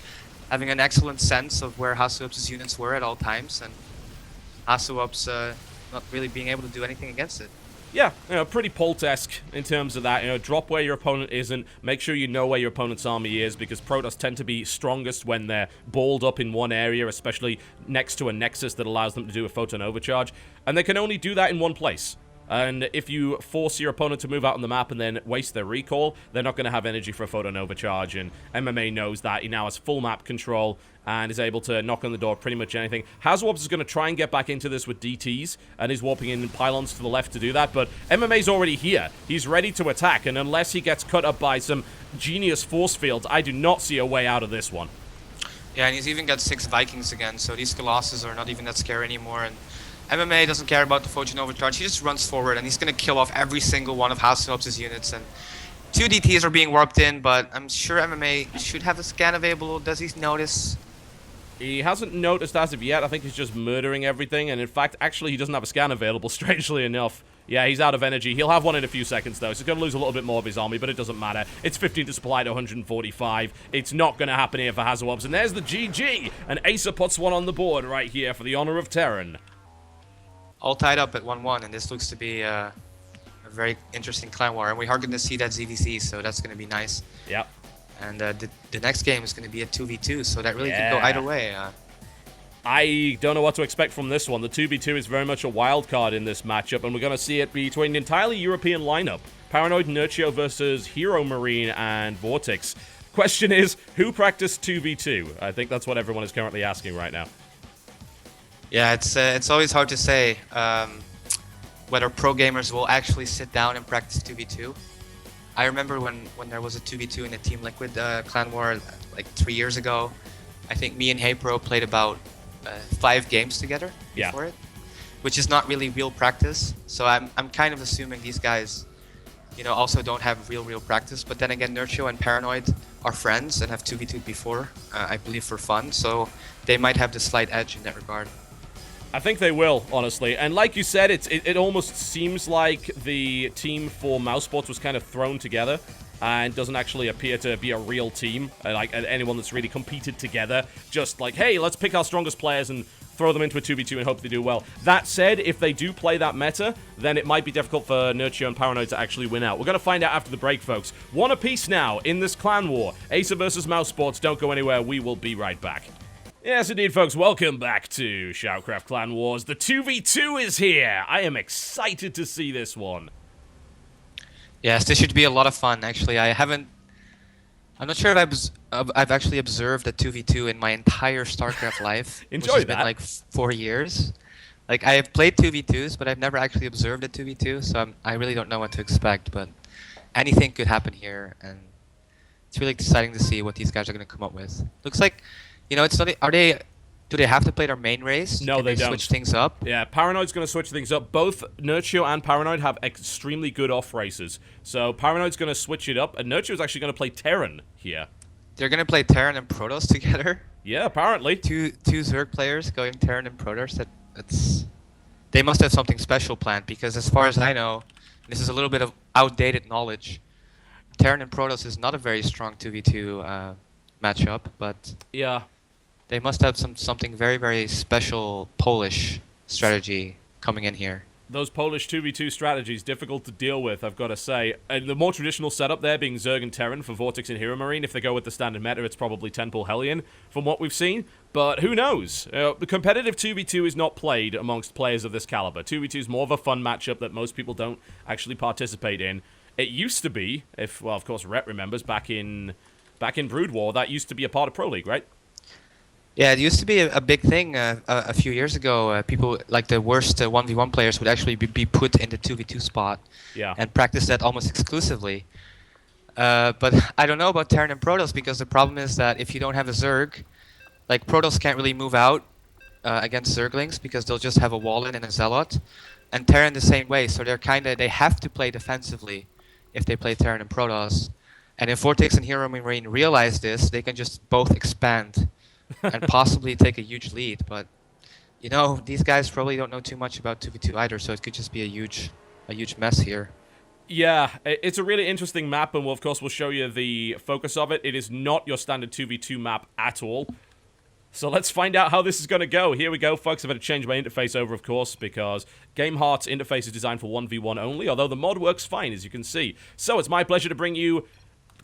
having an excellent sense of where Hasawob's units were at all times, and Hasawob's not really being able to do anything against it. Yeah, pretty Polt-esque in terms of that. Drop where your opponent isn't. Make sure you know where your opponent's army is, because Protoss tend to be strongest when they're balled up in one area, especially next to a nexus that allows them to do a photon overcharge. And they can only do that in one place. And if you force your opponent to move out on the map and then waste their recall, they're not going to have energy for a photon overcharge, and MMA knows that. He now has full map control and is able to knock on the door of pretty much anything. Hazawobs is going to try and get back into this with DTs, and is warping in pylons to the left to do that, but MMA's already here. He's ready to attack, and unless he gets cut up by some genius force fields, I do not see a way out of this one. Yeah, and he's even got 6 Vikings again, so these Colossus are not even that scary anymore, and MMA doesn't care about the Photon Overcharge. He just runs forward, and he's going to kill off every single one of Hasawob's units. And 2 DTs are being warped in, but I'm sure MMA should have a scan available. Does he notice? He hasn't noticed as of yet. I think he's just murdering everything. And in fact, actually, he doesn't have a scan available, strangely enough. Yeah, he's out of energy. He'll have one in a few seconds, though. So he's going to lose a little bit more of his army, but it doesn't matter. It's 15 to supply to 145. It's not going to happen here for Hazawobs. And there's the GG. And Acer puts one on the board right here for the honor of Terran. All tied up at 1-1, and this looks to be a very interesting clan war. And we are going to see that ZVC, so that's going to be nice. Yep. And the next game is going to be a 2v2, so that really could go either way. I don't know what to expect from this one. The 2v2 is very much a wild card in this matchup, and we're going to see it between an entirely European lineup. Paranoid Nurtio versus Hero Marine and Vortex. Question is, who practiced 2v2? I think that's what everyone is currently asking right now. Yeah, it's always hard to say whether pro gamers will actually sit down and practice 2v2. I remember when there was a 2v2 in the Team Liquid Clan War like 3 years ago. I think me and HeyPro played about 5 games together before it, which is not really real practice. So I'm kind of assuming these guys, also don't have real practice. But then again, Nurtio and Paranoid are friends and have 2v2 before, I believe, for fun. So they might have the slight edge in that regard. I think they will, honestly. And like you said, it almost seems like the team for Mousesports was kind of thrown together and doesn't actually appear to be a real team, like anyone that's really competed together. Just like, hey, let's pick our strongest players and throw them into a 2v2 and hope they do well. That said, if they do play that meta, then it might be difficult for Nurtio and Paranoid to actually win out. We're going to find out after the break, folks. One apiece now in this clan war. Acer versus Mousesports. Don't go anywhere. We will be right back. Yes, indeed, folks. Welcome back to SHOUTCraft Clan Wars. The 2v2 is here. I am excited to see this one. Yes, this should be a lot of fun, actually. I'm not sure if I've actually observed a 2v2 in my entire StarCraft life. Enjoy which has that. been like 4 years. Like, I have played 2v2s, but I've never actually observed a 2v2, so I really don't know what to expect, but anything could happen here, and it's really exciting to see what these guys are going to come up with. Looks like, it's not, do they have to play their main race? No, they don't. Switch things up? Yeah, Paranoid's going to switch things up. Both Nurtio and Paranoid have extremely good off races. So Paranoid's going to switch it up, and Nurtio's actually going to play Terran here. They're going to play Terran and Protoss together? Yeah, apparently. Two Zerg players going Terran and Protoss? they must have something special planned, because as far as I know, this is a little bit of outdated knowledge. Terran and Protoss is not a very strong 2v2 matchup, but Yeah. they must have something very, very special Polish strategy coming in here. Those Polish 2v2 strategies, difficult to deal with, I've got to say. And the more traditional setup there being Zerg and Terran for Vortex and Hero Marine. If they go with the standard meta, it's probably 10-pull Hellion, from what we've seen. But who knows? The competitive 2v2 is not played amongst players of this caliber. 2v2 is more of a fun matchup that most people don't actually participate in. It used to be, well, of course, Rhett remembers, back in Brood War, that used to be a part of Pro League, right? Yeah, it used to be a big thing a few years ago. People, like the worst 1v1 players, would actually be put in the 2v2 spot and practice that almost exclusively. But I don't know about Terran and Protoss, because the problem is that if you don't have a Zerg, like Protoss can't really move out against Zerglings because they'll just have a wall in and a Zealot. And Terran the same way, so they have to play defensively if they play Terran and Protoss. And if Vortex and Hero Marine realize this, they can just both expand and possibly take a huge lead. But you know, these guys probably don't know too much about 2v2 either, so it could just be a huge mess here. Yeah, it's a really interesting map, and of course we'll show you the focus of it. It is not your standard 2v2 map at all. So let's find out how this is going to go. Here we go, folks. I've had to change my interface over, of course, because Game Heart's interface is designed for 1v1 only, although the mod works fine, as you can see. So it's my pleasure to bring you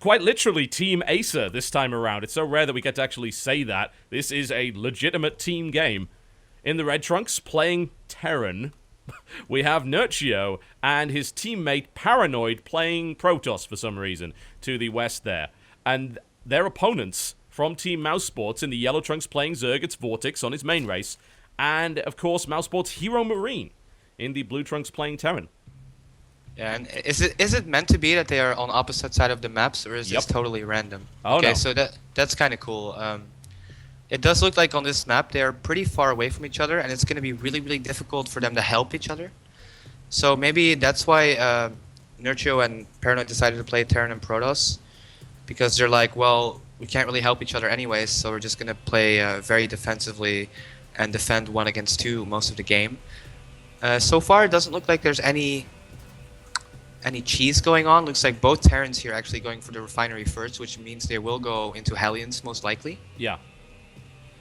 quite literally Team Acer this time around. It's so rare that we get to actually say that. This is a legitimate team game. In the red trunks, playing Terran, we have Nurchio and his teammate Paranoid playing Protoss for some reason to the west there. And their opponents from Team Mousesports in the yellow trunks playing Zerg, it's Vortex on his main race. And, of course, Mousesports Hero Marine in the blue trunks playing Terran. Yeah, and is it meant to be that they are on opposite side of the maps, or is this totally random? Oh, okay, no. so that's kind of cool. It does look like on this map they are pretty far away from each other, and it's going to be really, really difficult for them to help each other. So maybe that's why Nurchio and Paranoid decided to play Terran and Protoss, because they're like, well, we can't really help each other anyways, so we're just going to play very defensively and defend 1 against 2 most of the game. So far, it doesn't look like there's any cheese going on. Looks like both Terrans here actually going for the refinery first, which means they will go into Hellions most likely. Yeah.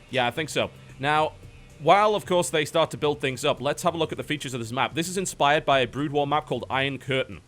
Yeah, I think so. Now, while, of course, they start to build things up, let's have a look at the features of this map. This is inspired by a Brood War map called Iron Curtain.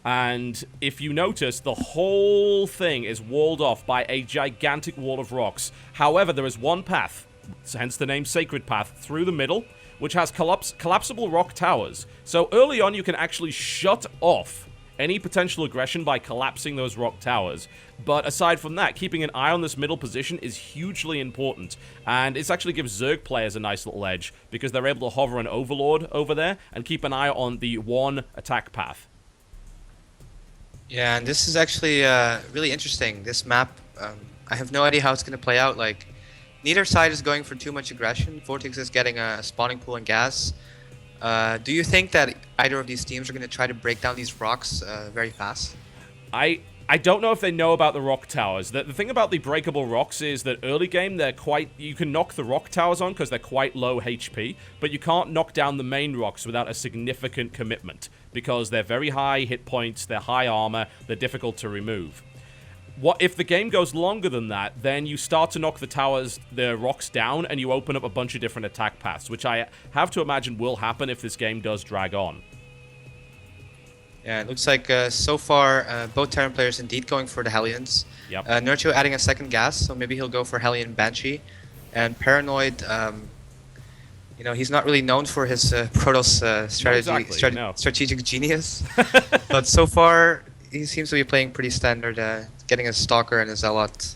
And if you notice, the whole thing is walled off by a gigantic wall of rocks. However, there is one path, hence the name Sacred Path, through the middle, which has collapsible rock towers. So early on, you can actually shut off any potential aggression by collapsing those rock towers. But aside from that, keeping an eye on this middle position is hugely important. And it actually gives Zerg players a nice little edge, because they're able to hover an Overlord over there and keep an eye on the one attack path. Yeah, and this is actually really interesting. This map, I have no idea how it's going to play out. Like, neither side is going for too much aggression. Vortex is getting a spawning pool and gas. Do you think that either of these teams are going to try to break down these rocks very fast? I don't know if they know about the rock towers. The thing about the breakable rocks is that early game, you can knock the rock towers on because they're quite low HP, but you can't knock down the main rocks without a significant commitment, because they're very high hit points, they're high armor, they're difficult to remove. What if the game goes longer than that, then you start to knock the rocks down, and you open up a bunch of different attack paths, which I have to imagine will happen if this game does drag on. Yeah, it looks like so far both Terran players indeed going for the Hellions. Yep. Nurchio adding a second gas, so maybe he'll go for Hellion Banshee. And Paranoid, you know, he's not really known for his Protoss strategic genius. But so far, he seems to be playing pretty standard, getting a Stalker and a Zealot.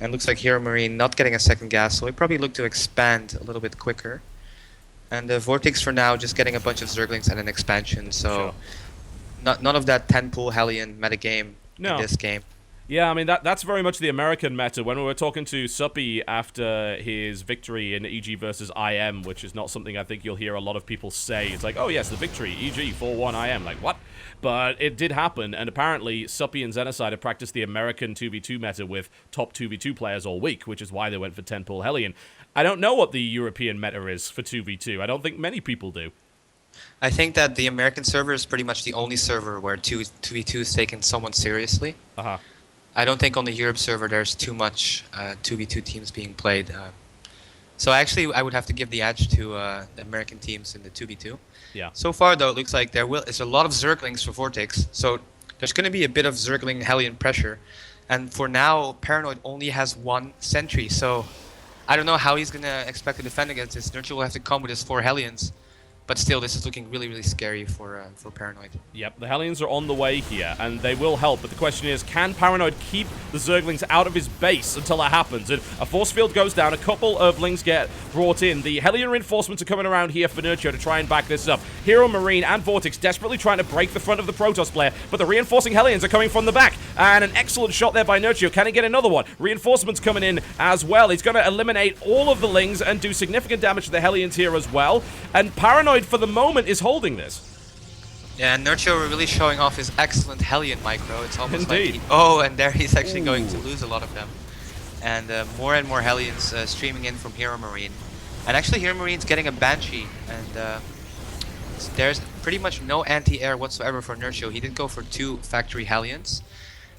And looks like Hero Marine not getting a second gas, so he probably look to expand a little bit quicker. And the Vortex for now just getting a bunch of Zerglings and an expansion, so none of that 10-pool Hellion metagame in this game. Yeah, I mean, that's very much the American meta. When we were talking to Suppy after his victory in EG versus IM, which is not something I think you'll hear a lot of people say. It's like, oh yes, the victory, EG 4-1 IM. Like, what? But it did happen, and apparently Suppy and Xenocide have practiced the American 2v2 meta with top 2v2 players all week, which is why they went for 10-pool Hellion. I don't know what the European meta is for 2v2. I don't think many people do. I think that the American server is pretty much the only server where 2v2 is taken somewhat seriously. Uh-huh. I don't think on the Europe server there's too much 2v2 teams being played. So actually, I would have to give the edge to the American teams in the 2v2. Yeah. So far, though, it looks like there's a lot of Zerglings for Vortex. So there's going to be a bit of Zergling Hellion pressure. And for now, Paranoid only has 1 sentry. So I don't know how he's going to expect to defend against this. Nurture will have to come with his 4 Hellions. But still, this is looking really, really scary for Paranoid. Yep, the Hellions are on the way here, and they will help. But the question is, can Paranoid keep the Zerglings out of his base until that happens? And a force field goes down, a couple of Lings get brought in. The Hellion reinforcements are coming around here for Nurture to try and back this up. Hero Marine and Vortex desperately trying to break the front of the Protoss player, but the reinforcing Hellions are coming from the back. And an excellent shot there by Nurture. Can he get another one? Reinforcements coming in as well. He's going to eliminate all of the Lings and do significant damage to the Hellions here as well. And Paranoid, for the moment, is holding this. Yeah, and Nurture really showing off his excellent Hellion micro. It's almost Indeed. like and there he's actually going to lose a lot of them. And more and more Hellions streaming in from Hero Marine. And actually Hero Marine's getting a Banshee. And there's pretty much no anti-air whatsoever for Nurture. He did go for 2 factory Hellions.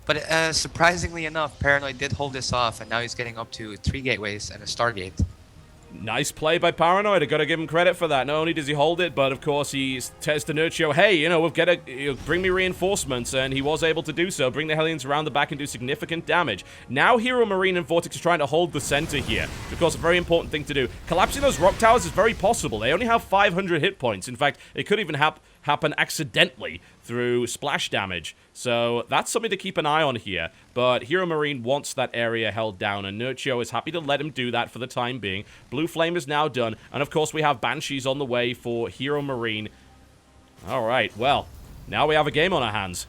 But surprisingly enough, Paranoid did hold this off. And now he's getting up to 3 gateways and a Stargate. Nice play by Paranoid. I gotta give him credit for that. Not only does he hold it, but of course he says to Nurture, hey, you know, bring me reinforcements, and he was able to do so. Bring the Hellions around the back and do significant damage. Now Hero Marine and Vortex are trying to hold the center here. Of course, a very important thing to do. Collapsing those rock towers is very possible. They only have 500 hit points. In fact, it could even happen accidentally through splash damage. So that's something to keep an eye on here. But Hero Marine wants that area held down, and Nurture is happy to let him do that for the time being. Blue Flame is now done, and of course we have Banshees on the way for Hero Marine. Alright, well, now we have a game on our hands.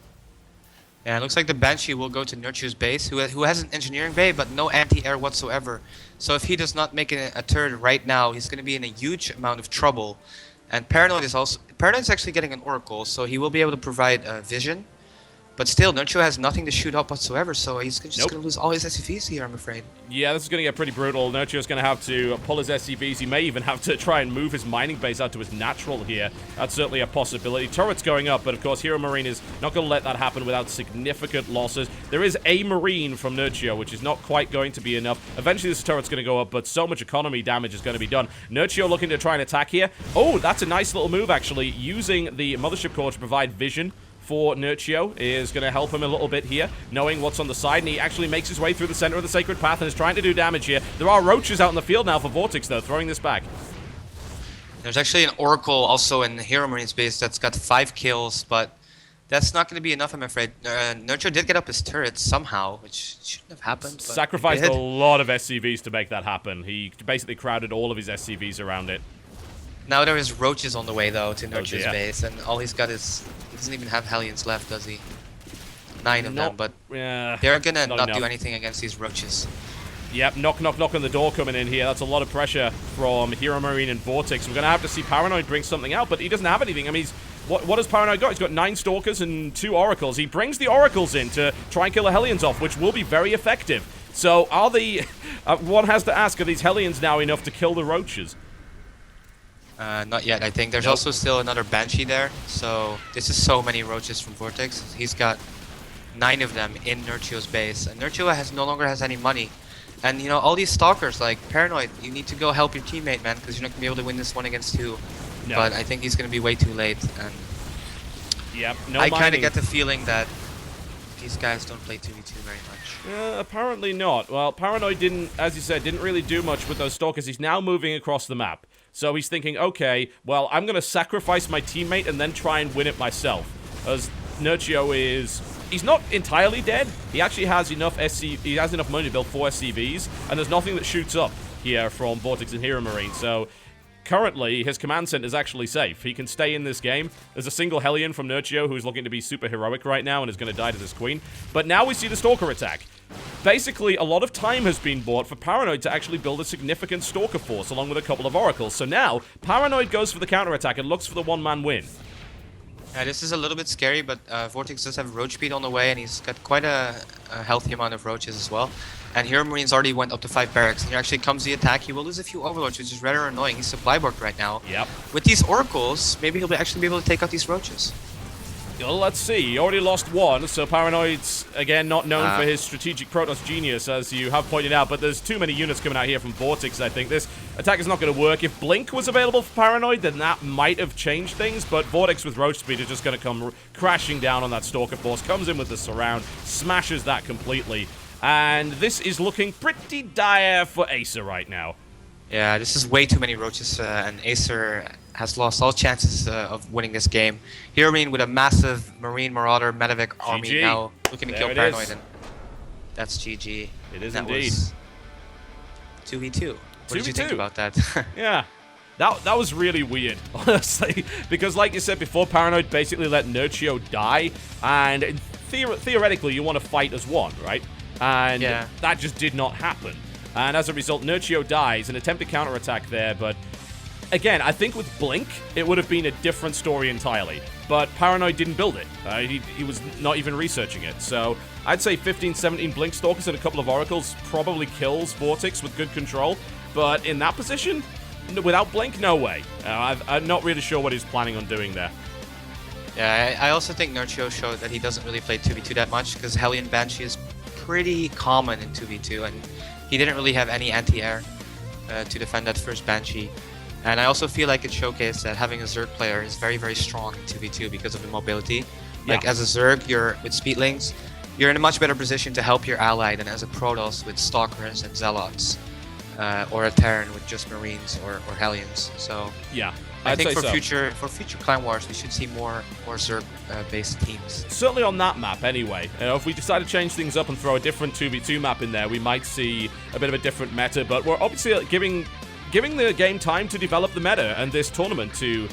Yeah, it looks like the Banshee will go to Nurture's base, who has an engineering bay, but no anti-air whatsoever. So if he does not make a turret right now, he's going to be in a huge amount of trouble. And Paranoid's actually getting an Oracle, so he will be able to provide vision. But still, Nurture has nothing to shoot up whatsoever, so he's just going to lose all his SCVs here, I'm afraid. Yeah, this is going to get pretty brutal. Nurture's going to have to pull his SCVs. He may even have to try and move his mining base out to his natural here. That's certainly a possibility. Turret's going up, but of course, Hero Marine is not going to let that happen without significant losses. There is a Marine from Nurture, which is not quite going to be enough. Eventually, this turret's going to go up, but so much economy damage is going to be done. Nurture looking to try and attack here. Oh, that's a nice little move, actually. Using the Mothership Core to provide vision for Nurture is going to help him a little bit here, knowing what's on the side, and he actually makes his way through the center of the Sacred Path and is trying to do damage here. There are roaches out in the field now for Vortex, though, throwing this back. There's actually an Oracle also in Hero Marine's base that's got 5 kills, but that's not going to be enough, I'm afraid. Nurture did get up his turret somehow, which shouldn't have happened. Sacrificed a lot of SCVs to make that happen. He basically crowded all of his SCVs around it. Now there is roaches on the way, though, to Nurture's base, and all he's got is... He doesn't even have Hellions left, does he? 9 of them, but they're gonna not do anything against these roaches. Yep, knock, knock, knock on the door coming in here. That's a lot of pressure from Hero Marine and Vortex. We're gonna have to see Paranoid bring something out, but he doesn't have anything. I mean, what has Paranoid got? He's got 9 Stalkers and 2 Oracles. He brings the Oracles in to try and kill the Hellions off, which will be very effective. So are the... one has to ask, are these Hellions now enough to kill the roaches? Not yet, I think. There's also still another Banshee there, so this is so many roaches from Vortex. He's got 9 of them in Nurture's base, and Nurture no longer has any money. And, you know, all these Stalkers, like Paranoid, you need to go help your teammate, man, because you're not going to be able to win this 1 against 2. No. But I think he's going to be way too late, and yep, I kind of get the feeling that these guys don't play 2v2 very much. Apparently not. Well, Paranoid didn't, as you said, didn't really do much with those Stalkers. He's now moving across the map. So he's thinking, okay, well, I'm going to sacrifice my teammate and then try and win it myself. As Nurture is... He's not entirely dead. He actually has enough he has enough money to build 4 SCVs, and there's nothing that shoots up here from Vortex and Hero Marine. So currently, his command center is actually safe. He can stay in this game. There's a single Hellion from Nurture who's looking to be super heroic right now and is going to die to this queen. But now we see the Stalker attack. Basically, a lot of time has been bought for Paranoid to actually build a significant Stalker force along with a couple of Oracles. So now, Paranoid goes for the counterattack and looks for the one-man win. This is a little bit scary, but Vortex does have roach speed on the way, and he's got quite a healthy amount of roaches as well. And Hero Marines already went up to 5 barracks, and here actually comes the attack. He will lose a few overlords, which is rather annoying. He's supply booked right now. Yep. With these oracles, maybe he'll actually be able to take out these roaches. Well, let's see. He already lost one, so Paranoid's, again, not known for his strategic Protoss genius, as you have pointed out, but there's too many units coming out here from Vortex, I think. This attack is not going to work. If Blink was available for Paranoid, then that might have changed things, but Vortex with Roach Speed is just going to come crashing down on that Stalker Force, comes in with the surround, smashes that completely, and this is looking pretty dire for Acer right now. Yeah, this is way too many roaches, and Acer has lost all chances of winning this game. Hero Marine with a massive Marine Marauder Medivac army now looking to kill Paranoid, and that's GG. It is that indeed. Was 2v2. What did you think about that? Yeah. That was really weird, honestly, because like you said before, Paranoid basically let Nurchio die, and theoretically you want to fight as one, right? And that just did not happen. And as a result, Nurchio dies, an attempted counterattack there, but again, I think with Blink, it would have been a different story entirely. But Paranoid didn't build it. He was not even researching it. So I'd say 15, 17 Blink Stalkers and a couple of Oracles probably kills Vortex with good control. But in that position, without Blink, no way. I'm not really sure what he's planning on doing there. Yeah, I also think Nurchio showed that he doesn't really play 2v2 that much, because Hellion Banshee is pretty common in 2v2, and he didn't really have any anti-air to defend that first Banshee. And I also feel like it showcased that having a Zerg player is very, very strong in 2v2 because of the mobility. Like as a Zerg, you're with Speedlings, you're in a much better position to help your ally than as a Protoss with Stalkers and Zealots, or a Terran with just Marines or Hellions. So yeah, I think for future Clan Wars, we should see more Zerg based teams. Certainly on that map, anyway. If we decide to change things up and throw a different 2v2 map in there, we might see a bit of a different meta. But we're obviously giving the game time to develop the meta, and this tournament to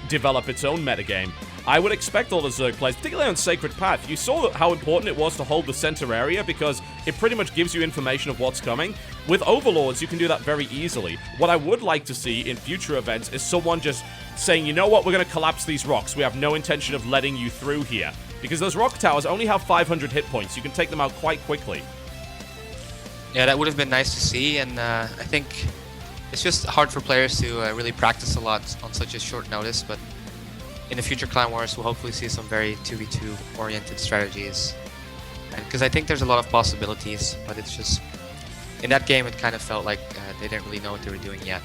develop its own meta game. I would expect all the Zerg players, particularly on Sacred Path. You saw how important it was to hold the center area because it pretty much gives you information of what's coming. With Overlords, you can do that very easily. What I would like to see in future events is someone just saying, you know what, we're going to collapse these rocks. We have no intention of letting you through here. Because those rock towers only have 500 hit points. You can take them out quite quickly. Yeah, that would have been nice to see, and I think it's just hard for players to really practice a lot on such a short notice, but in the future Clan Wars, we'll hopefully see some very 2v2 oriented strategies. Because I think there's a lot of possibilities, but it's just, in that game it kind of felt like they didn't really know what they were doing yet.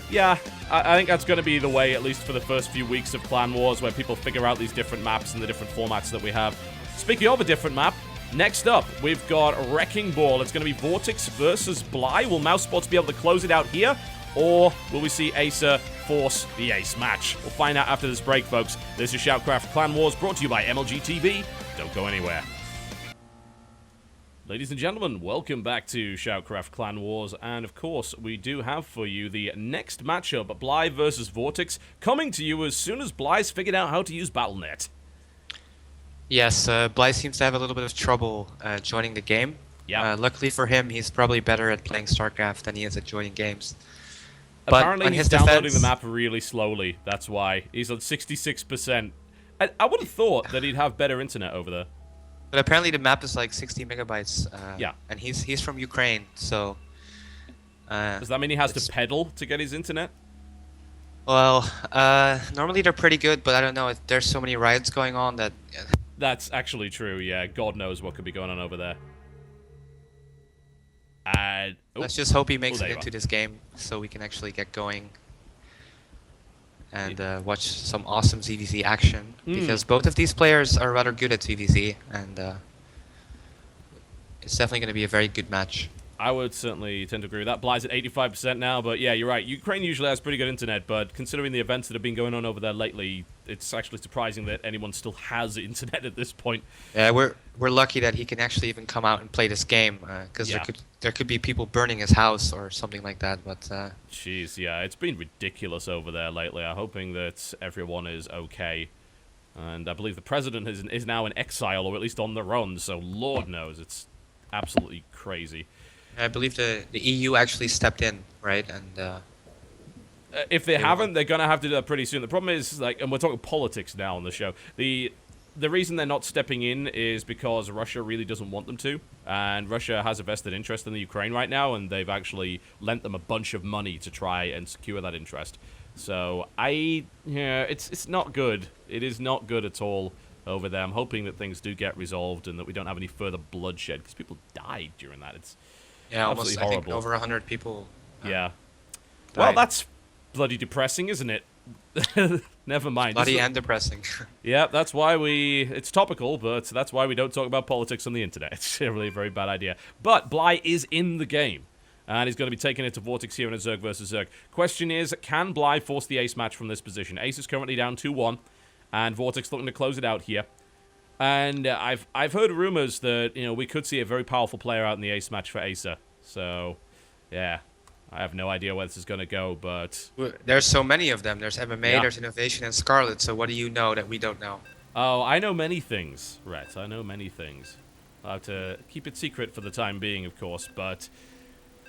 Yeah, I think that's going to be the way, at least for the first few weeks of Clan Wars, where people figure out these different maps and the different formats that we have. Speaking of a different map, next up, we've got Wrecking Ball. It's going to be Vortex versus Bly. Will Mousesports be able to close it out here? Or will we see Acer force the ace match? We'll find out after this break, folks. This is SHOUTCraft Clan Wars, brought to you by MLG TV. Don't go anywhere. Ladies and gentlemen, welcome back to SHOUTCraft Clan Wars, and of course, we do have for you the next matchup, Bly versus Vortex, coming to you as soon as Bly's figured out how to use Battle.net. Yes, Bly seems to have a little bit of trouble joining the game. Yeah. Luckily for him, he's probably better at playing Starcraft than he is at joining games. Apparently, he's downloading the map really slowly. That's why. He's on 66%. I would have thought that he'd have better internet over there. But apparently the map is like 60 megabytes. Yeah. And he's from Ukraine, so... Does that mean he has to pedal to get his internet? Well, normally they're pretty good, but I don't know. There's so many riots going on that... That's actually true, yeah. God knows what could be going on over there. Let's just hope he makes it into this game so we can actually get going and watch some awesome ZVZ action, because both of these players are rather good at ZVZ, and it's definitely going to be a very good match. I would certainly tend to agree with that. Bly's at 85% now, but yeah, you're right. Ukraine usually has pretty good internet, but considering the events that have been going on over there lately, it's actually surprising that anyone still has internet at this point. Yeah, we're lucky that he can actually even come out and play this game, because there could be people burning his house or something like that. But jeez, yeah, it's been ridiculous over there lately. I'm hoping that everyone is okay, and I believe the president is now in exile, or at least on the run. So Lord knows, it's absolutely crazy. I believe the EU actually stepped in, right? And if they haven't, they're going to have to do that pretty soon. The problem is, like, and we're talking politics now on the show, the reason they're not stepping in is because Russia really doesn't want them to, and Russia has a vested interest in the Ukraine right now, and they've actually lent them a bunch of money to try and secure that interest. So, it's not good. It is not good at all over there. I'm hoping that things do get resolved and that we don't have any further bloodshed, because people died during that. It's almost, horrible. I think, over 100 people. Yeah. Died. Well, that's bloody depressing, isn't it? Never mind. Bloody and depressing. Yeah, that's why it's topical, but that's why we don't talk about politics on the internet. It's really a very bad idea. But Bly is in the game, and he's going to be taking it to Vortex here in a Zerg versus Zerg. Question is, can Bly force the Ace match from this position? Ace is currently down 2-1, and Vortex looking to close it out here. And I've heard rumors that, we could see a very powerful player out in the Ace match for Acer. So, yeah. I have no idea where this is going to go, but... There's so many of them. There's MMA, there's Innovation, and Scarlet, so what do you know that we don't know? Oh, I know many things, Rhett. I know many things. I'll have to keep it secret for the time being, of course, but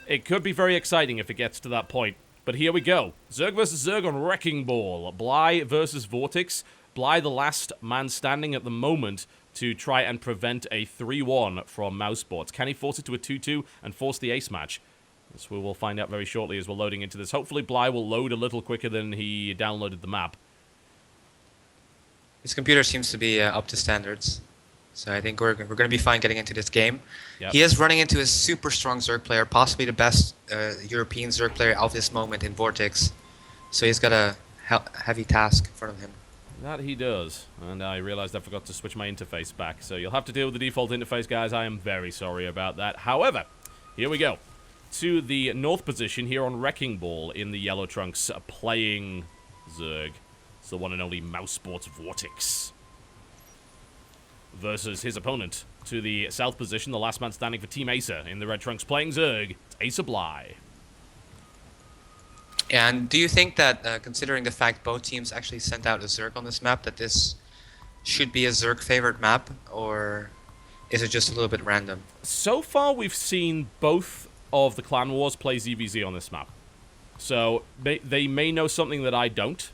it could be very exciting if it gets to that point. But here we go. Zerg versus Zerg on Wrecking Ball. Bly versus Vortex. Bly the last man standing at the moment to try and prevent a 3-1 from Mousesports. Can he force it to a 2-2 and force the Ace match? This we will find out very shortly as we're loading into this. Hopefully Bly will load a little quicker than he downloaded the map. His computer seems to be up to standards. So I think we're going to be fine getting into this game. Yep. He is running into a super strong Zerg player, possibly the best European Zerg player of this moment in Vortex. So he's got a heavy task in front of him. That he does. And I realized I forgot to switch my interface back. So you'll have to deal with the default interface, guys. I am very sorry about that. However, here we go. To the north position here on Wrecking Ball in the Yellow Trunks, playing Zerg. It's the one and only Mousesports Vortex. Versus his opponent to the south position, the last man standing for Team Acer in the Red Trunks, playing Zerg. It's Acer Bly. And do you think that, considering the fact both teams actually sent out a Zerg on this map, that this should be a Zerg-favored map, or is it just a little bit random? So far, we've seen both of the Clan Wars play ZVZ on this map. So, they may know something that I don't.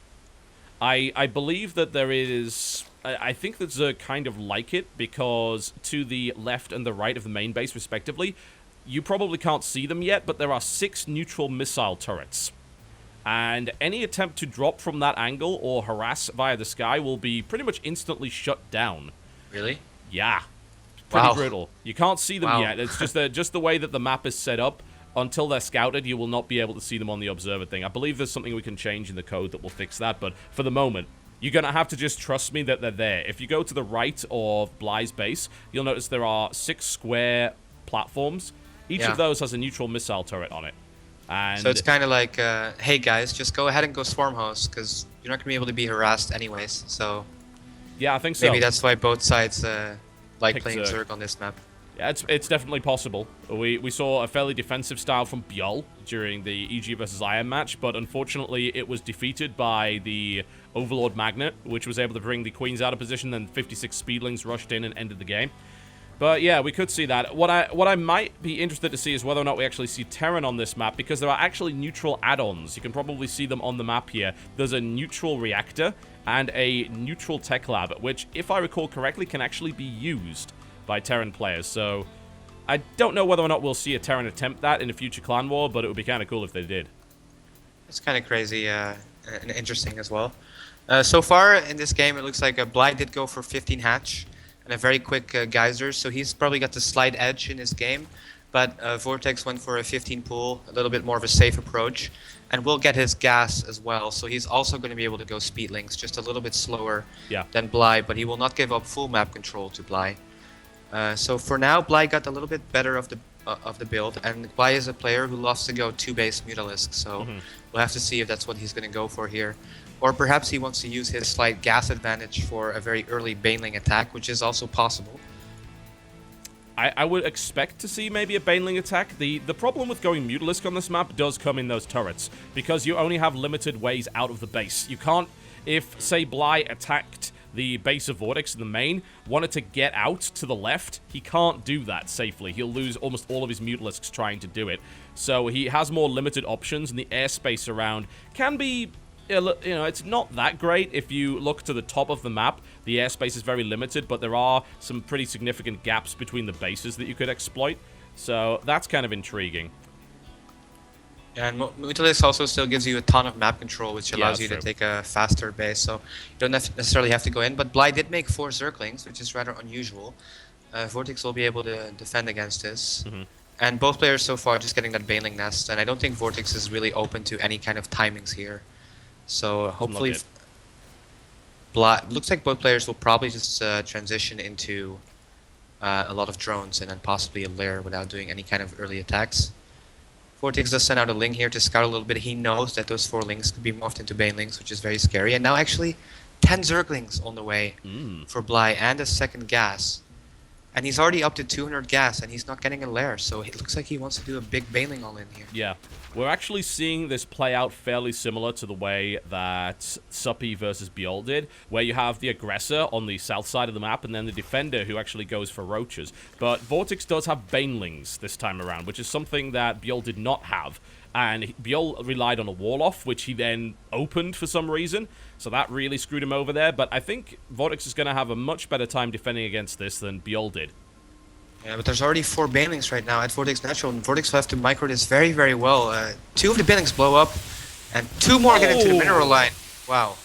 I believe that there is... I think that Zerg kind of like it, because to the left and the right of the main base, respectively, you probably can't see them yet, but there are 6 neutral missile turrets. And any attempt to drop from that angle or harass via the sky will be pretty much instantly shut down. Really? Yeah. Pretty brutal. You can't see them yet. It's just the way that the map is set up. Until they're scouted, you will not be able to see them on the observer thing. I believe there's something we can change in the code that will fix that, but for the moment, you're going to have to just trust me that they're there. If you go to the right of Bly's base, you'll notice there are 6 square platforms. Each of those has a neutral missile turret on it. And so it's kind of like, hey guys, just go ahead and go swarm host, because you're not going to be able to be harassed anyways, so... Yeah, I think so. Maybe that's why both sides like playing Zerg. Zerg on this map. Yeah, it's definitely possible. We saw a fairly defensive style from Bjol during the EG versus Iron match, but unfortunately it was defeated by the Overlord Magnet, which was able to bring the Queens out of position, then 56 Speedlings rushed in and ended the game. But yeah, we could see that. What I might be interested to see is whether or not we actually see Terran on this map, because there are actually neutral add-ons. You can probably see them on the map here. There's a neutral reactor and a neutral tech lab, which, if I recall correctly, can actually be used by Terran players. So I don't know whether or not we'll see a Terran attempt that in a future Clan War, but it would be kind of cool if they did. It's kind of crazy and interesting as well. So far in this game, it looks like Bly did go for 15 hatch and a very quick geyser, so he's probably got the slight edge in this game. But Vortex went for a 15 pool, a little bit more of a safe approach, and will get his gas as well. So he's also going to be able to go Speedlings, just a little bit slower than Bly, but he will not give up full map control to Bly. So for now, Bly got a little bit better of the build, and Bly is a player who loves to go 2-base Mutalisk, so we'll have to see if that's what he's going to go for here. Or perhaps he wants to use his slight gas advantage for a very early Baneling attack, which is also possible. I would expect to see maybe a Baneling attack. The problem with going Mutalisk on this map does come in those turrets, because you only have limited ways out of the base. You can't, if, say, Bly attacked the base of Vortex in the main, wanted to get out to the left, he can't do that safely. He'll lose almost all of his Mutalisks trying to do it. So he has more limited options, and the airspace around can be, you know, it's not that great. If you look to the top of the map, the airspace is very limited, but there are some pretty significant gaps between the bases that you could exploit. So that's kind of intriguing. Yeah, and Mutalisks also still gives you a ton of map control, which allows you to true. take a faster base, so you don't necessarily have to go in. But Bly did make 4 Zerglings, which is rather unusual. Vortex will be able to defend against this. And both players so far just getting that Baneling Nest, and I don't think Vortex is really open to any kind of timings here. So hopefully, looks like both players will probably just transition into a lot of drones and then possibly a lair without doing any kind of early attacks. Vortex does send out a Ling here to scout a little bit. He knows that those 4 Lings could be morphed into Banelings, which is very scary. And now actually 10 Zerglings on the way for Bly and a second gas. And he's already up to 200 gas, and he's not getting a lair, so it looks like he wants to do a big Baneling all in here. Yeah. We're actually seeing this play out fairly similar to the way that Suppy versus Bjol did, where you have the aggressor on the south side of the map and then the defender who actually goes for roaches. But Vortex does have Banelings this time around, which is something that Bjol did not have. And Bjol relied on a wall-off, which he then opened for some reason. So that really screwed him over there. But I think Vortex is going to have a much better time defending against this than Bjol did. Yeah, but there's already 4 Banelings right now at Vortex Natural, and Vortex will have to micro this very, very well. 2 of the Banelings blow up, and 2 more get into the mineral line. Wow.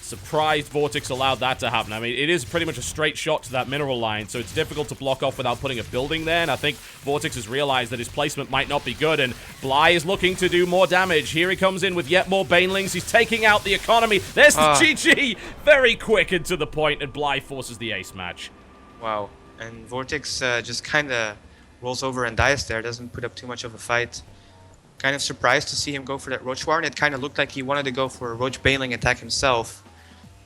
Surprised Vortex allowed that to happen. I mean, it is pretty much a straight shot to that mineral line, so it's difficult to block off without putting a building there, and I think Vortex has realized that his placement might not be good, and Bly is looking to do more damage. Here he comes in with yet more Banelings. He's taking out the economy. There's the GG! Very quick and to the point, and Bly forces the ace match. Wow. And Vortex just kind of rolls over and dies there, doesn't put up too much of a fight. Kind of surprised to see him go for that Roach Warren. It kind of looked like he wanted to go for a Roach Baneling attack himself.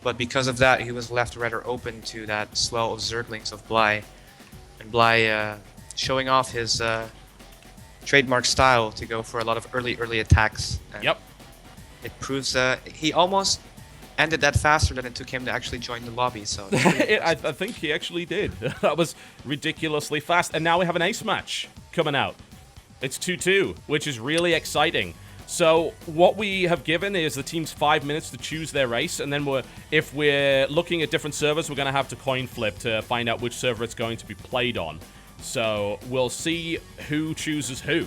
But because of that, he was left rather open to that swell of Zerglings of Bly. And Bly showing off his trademark style to go for a lot of early attacks. And Yep. it proves he almost ended that faster than it took him to actually join the lobby. So I think he actually did. That was ridiculously fast. And now we have an ace match coming out. It's 2-2, which is really exciting. So what we have given is the teams 5 minutes to choose their race, and then if we're looking at different servers, we're going to have to coin flip to find out which server it's going to be played on. So we'll see who chooses who.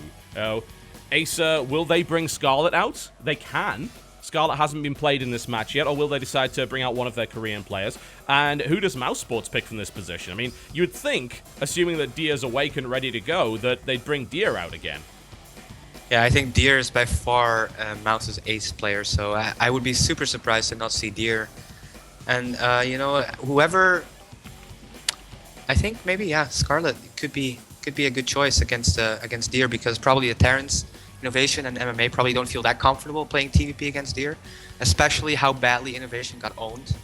Acer, will they bring Scarlet out? They can. Scarlet hasn't been played in this match yet, or will they decide to bring out one of their Korean players? And who does Mousesports pick from this position? I mean, you'd think, assuming that Deer's awake and ready to go, that they'd bring Deer out again. yeah, I think Deer is by far Mouse's ace player, so I would be super surprised to not see Deer. And you know, whoever, I think maybe Scarlet could be a good choice against Deer, because probably the Terrence, Innovation, and MMA probably don't feel that comfortable playing TVP against Deer, especially how badly Innovation got owned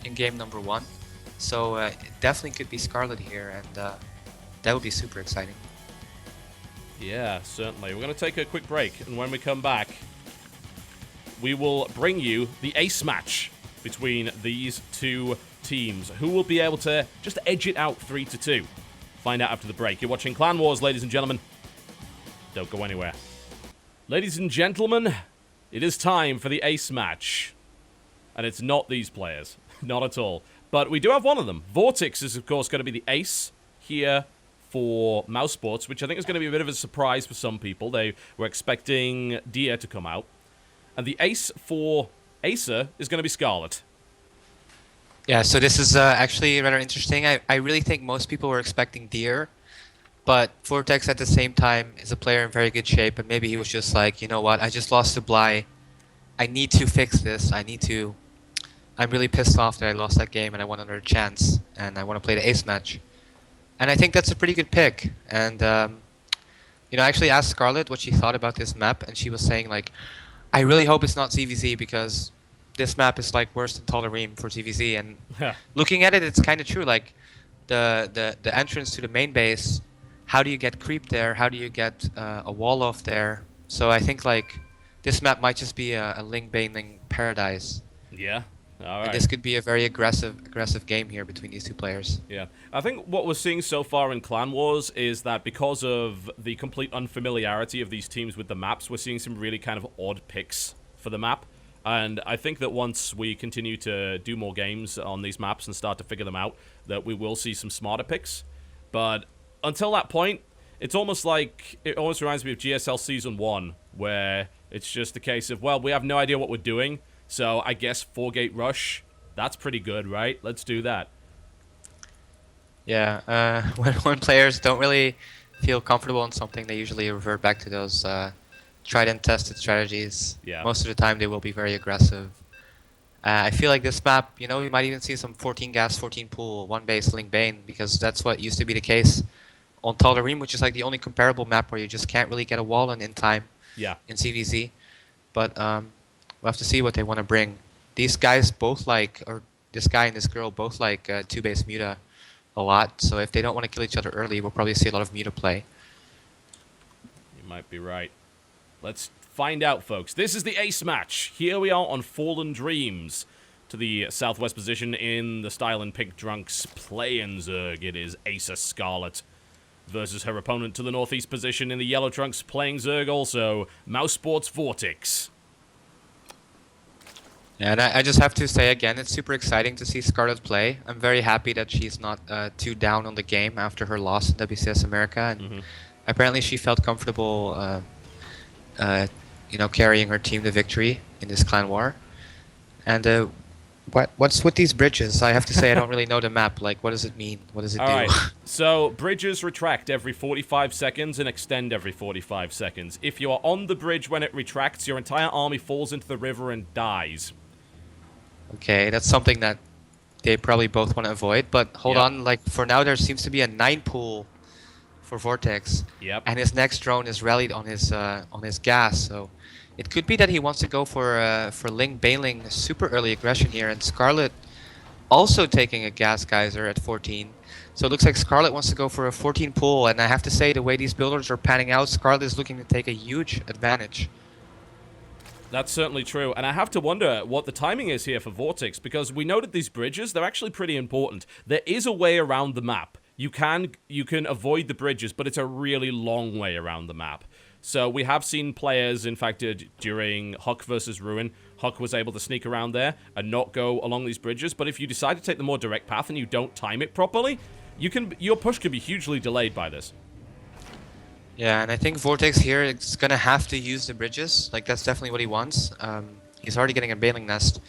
in game number 1. So it definitely could be Scarlet here, and that would be super exciting. Yeah, certainly. We're going to take a quick break, and when we come back, we will bring you the ace match between these two teams. Who will be able to just edge it out 3-2? Find out after the break. You're watching Clan Wars, ladies and gentlemen. Don't go anywhere. Ladies and gentlemen, it is time for the ace match. And it's not these players. Not at all. But we do have one of them. Vortex is, of course, going to be the ace here for Mousesports, which I think is going to be a bit of a surprise for some people. They were expecting Deer to come out. And the ace for Acer is going to be Scarlet. Yeah, so this is actually rather interesting. I really think most people were expecting Deer, but Vortex at the same time is a player in very good shape, and maybe he was just like, you know what, I just lost to Bly. I need to fix this. I'm really pissed off that I lost that game and I want another chance, and I want to play the ace match. And I think that's a pretty good pick. And, you know, I actually asked Scarlet what she thought about this map, and she was saying, like, I really hope it's not ZVZ, because this map is, like, worse than Tolareem for ZVZ. And looking at it, it's kind of true. Like, the entrance to the main base, how do you get creep there? How do you get a wall off there? So I think, like, this map might just be a Ling Baneling paradise. Yeah. All And right. this could be a very aggressive game here between these two players. Yeah. I think what we're seeing so far in Clan Wars is that because of the complete unfamiliarity of these teams with the maps, we're seeing some really kind of odd picks for the map. And I think that once we continue to do more games on these maps and start to figure them out, that we will see some smarter picks. But until that point, it almost reminds me of GSL Season 1, where it's just a case of, well, we have no idea what we're doing, so I guess 4-gate rush, that's pretty good, right? Let's do that. Yeah, when players don't really feel comfortable in something, they usually revert back to those tried and tested strategies. Yeah. Most of the time, they will be very aggressive. I feel like this map, you know, we might even see some 14 gas, 14 pool, 1 base Link Bane, because that's what used to be the case on Tal'Darim, which is like the only comparable map where you just can't really get a wall in time Yeah. in CVZ. But we'll have to see what they want to bring. These guys both like, or this guy and this girl both like 2-base Muta a lot, so if they don't want to kill each other early, we'll probably see a lot of Muta play. You might be right. Let's find out, folks. This is the ace match. Here we are on Fallen Dreams. To the southwest position in the Style and Pink Drunks playing Zerg, it is Acer Scarlet versus her opponent to the northeast position in the Yellow Trunks playing Zerg also, Mousesports Vortex. And I just have to say again, it's super exciting to see Scarlet play. I'm very happy that she's not too down on the game after her loss in WCS America. And apparently she felt comfortable you know, carrying her team to victory in this clan war. And what's with these bridges? I have to say I don't really know the map. Like, what does it mean? What does it do? Alright, so bridges retract every 45 seconds and extend every 45 seconds. If you are on the bridge when it retracts, your entire army falls into the river and dies. Okay, that's something that they probably both want to avoid. But hold Yep. on, like for now there seems to be a 9 pool for Vortex. Yep. And his next drone is rallied on his gas, so it could be that he wants to go for Ling bailing super early aggression here, and Scarlet also taking a gas geyser at 14. So it looks like Scarlet wants to go for a 14 pool, and I have to say the way these builders are panning out, Scarlet is looking to take a huge advantage. That's certainly true, and I have to wonder what the timing is here for Vortex, because we know that these bridges, they're actually pretty important. There is a way around the map. You can avoid the bridges, but it's a really long way around the map. So we have seen players, in fact, during Huck versus Ruin, Huck was able to sneak around there and not go along these bridges, but if you decide to take the more direct path and you don't time it properly, your push can be hugely delayed by this. Yeah, and I think Vortex here is gonna have to use the bridges. Like that's definitely what he wants. He's already getting a Bailing Nest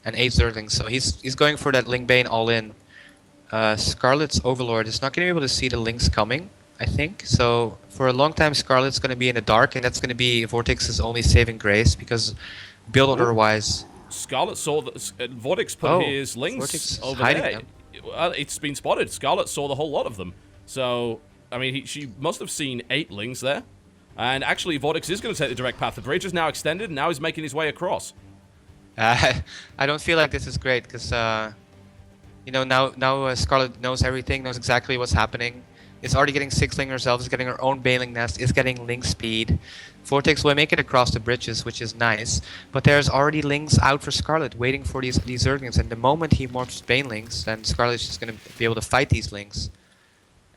and 8 Zerglings, so he's going for that Ling Bane all in. Scarlet's Overlord is not gonna be able to see the links coming, I think. So for a long time, Scarlet's gonna be in the dark, and that's gonna be Vortex's only saving grace because build order-wise. Scarlet saw that Vortex put his links over there. Well, it's been spotted. Scarlet saw the whole lot of them. So, I mean, she must have seen 8 links there. And actually, Vortex is going to take the direct path. The bridge is now extended, and now he's making his way across. I don't feel like this is great because, you know, now Scarlet knows everything, knows exactly what's happening. Is already getting 6 Ling herself, is getting her own Bailing Nest, is getting Link speed. Vortex will make it across the bridges, which is nice. But there's already Lings out for Scarlet, waiting for these Zerglings. And the moment he morphs Banelings, then Scarlet's just going to be able to fight these Lings.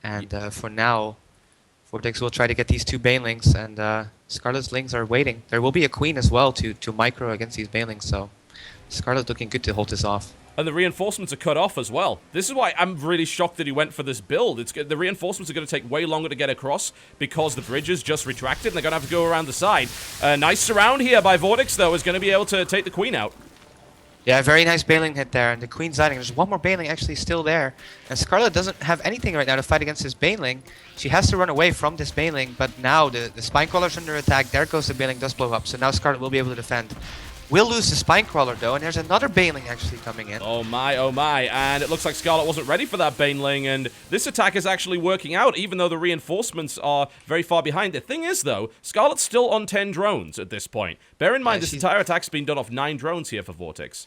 And for now, Vortex will try to get these 2 Banelings, and Scarlet's Lings are waiting. There will be a Queen as well to micro against these Banelings, so Scarlet looking good to hold this off. And the reinforcements are cut off as well. This is why I'm really shocked that he went for this build. The reinforcements are going to take way longer to get across because the bridges just retracted and they're going to have to go around the side. Nice surround here by Vortex, though, is going to be able to take the Queen out. Yeah, very nice Bailing hit there, and the Queen's hiding. There's one more Bailing actually still there. And Scarlet doesn't have anything right now to fight against this Bailing. She has to run away from this Bailing, but now the Spinecrawler's under attack. There goes the Bailing, does blow up, so now Scarlet will be able to defend. Will lose the Spinecrawler though, and there's another Bailing actually coming in. Oh my, and it looks like Scarlet wasn't ready for that Baneling, and this attack is actually working out, even though the reinforcements are very far behind. The thing is, though, Scarlet's still on 10 drones at this point. Bear in mind, this entire attack's been done off 9 drones here for Vortex.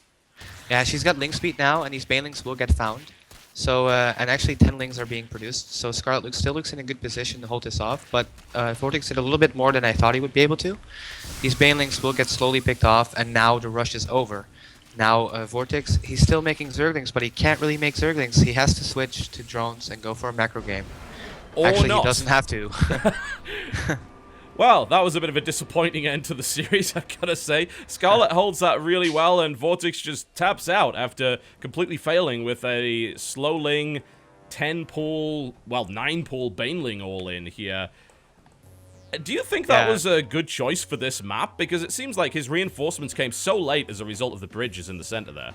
Yeah, she's got Link speed now, and these Banelings will get found. So, and actually 10 Lings are being produced, so Scarlet still looks in a good position to hold this off, but Vortex did a little bit more than I thought he would be able to. These Banelings will get slowly picked off, and now the rush is over. Now, Vortex, he's still making Zerglings, but he can't really make Zerglings. He has to switch to drones and go for a macro game. Or Actually, not. he doesn't have to. Well, that was a bit of a disappointing end to the series, I gotta say. Scarlet holds that really well, and Vortex just taps out after completely failing with a Slowling 10-pool, well, 9-pool Baneling all in here. Do you think that was a good choice for this map? Because it seems like his reinforcements came so late as a result of the bridges in the center there.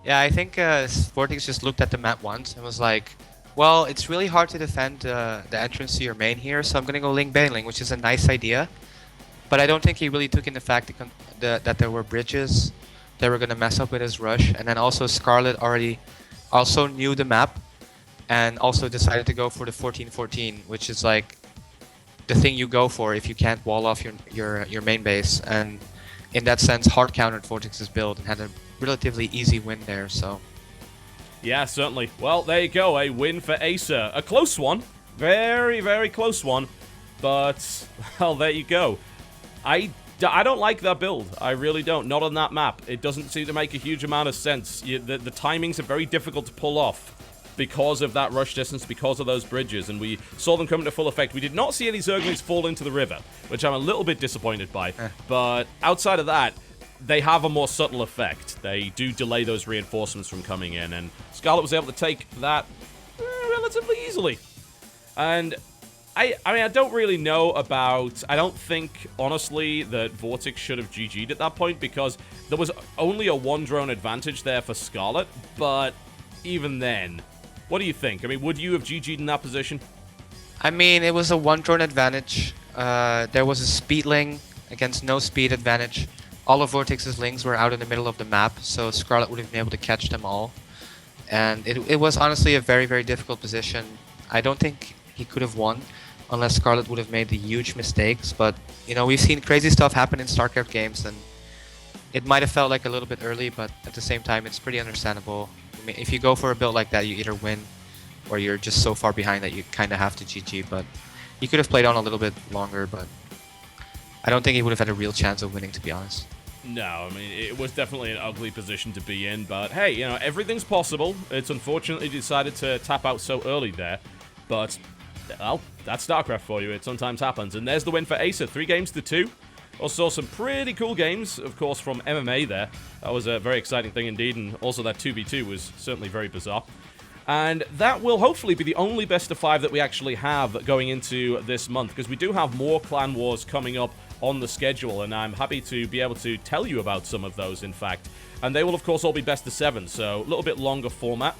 Yeah, I think Vortex just looked at the map once and was like, well, it's really hard to defend the entrance to your main here, so I'm going to go Ling Baneling, which is a nice idea. But I don't think he really took in the fact that there were bridges that were going to mess up with his rush. And then also Scarlet already also knew the map and also decided to go for the 14-14, which is like the thing you go for if you can't wall off your main base. And in that sense, hard countered Vortex's build and had a relatively easy win there, so... Yeah, certainly. Well, there you go, a win for Acer. A close one. Very, very close one. But, well, there you go. I don't like that build. I really don't. Not on that map. It doesn't seem to make a huge amount of sense. The timings are very difficult to pull off because of that rush distance, because of those bridges, and we saw them come into full effect. We did not see any Zerglings fall into the river, which I'm a little bit disappointed by. But outside of that, they have a more subtle effect. They do delay those reinforcements from coming in, and Scarlet was able to take that relatively easily. And I mean, I don't really know about... I don't think, honestly, that Vortex should have GG'd at that point, because there was only a one-drone advantage there for Scarlet, but even then, what do you think? I mean, would you have GG'd in that position? I mean, it was a one-drone advantage. There was a speedling against no speed advantage. All of Vortex's Lings were out in the middle of the map, so Scarlet would have been able to catch them all. And it was honestly a very, very difficult position. I don't think he could have won unless Scarlet would have made the huge mistakes. But, you know, we've seen crazy stuff happen in Starcraft games, and it might have felt like a little bit early, but at the same time, it's pretty understandable. I mean, if you go for a build like that, you either win or you're just so far behind that you kind of have to GG. But he could have played on a little bit longer, but I don't think he would have had a real chance of winning, to be honest. No, I mean, it was definitely an ugly position to be in, but hey, you know, everything's possible. It's unfortunately decided to tap out so early there, but, well, that's StarCraft for you. It sometimes happens, and there's the win for Acer, 3-2. Also saw some pretty cool games, of course, from MMA there. That was a very exciting thing indeed, and also that 2v2 was certainly very bizarre. And that will hopefully be the only best of 5 that we actually have going into this month, because we do have more Clan Wars coming up on the schedule, and I'm happy to be able to tell you about some of those, in fact. And they will, of course, all be best of 7, so a little bit longer format.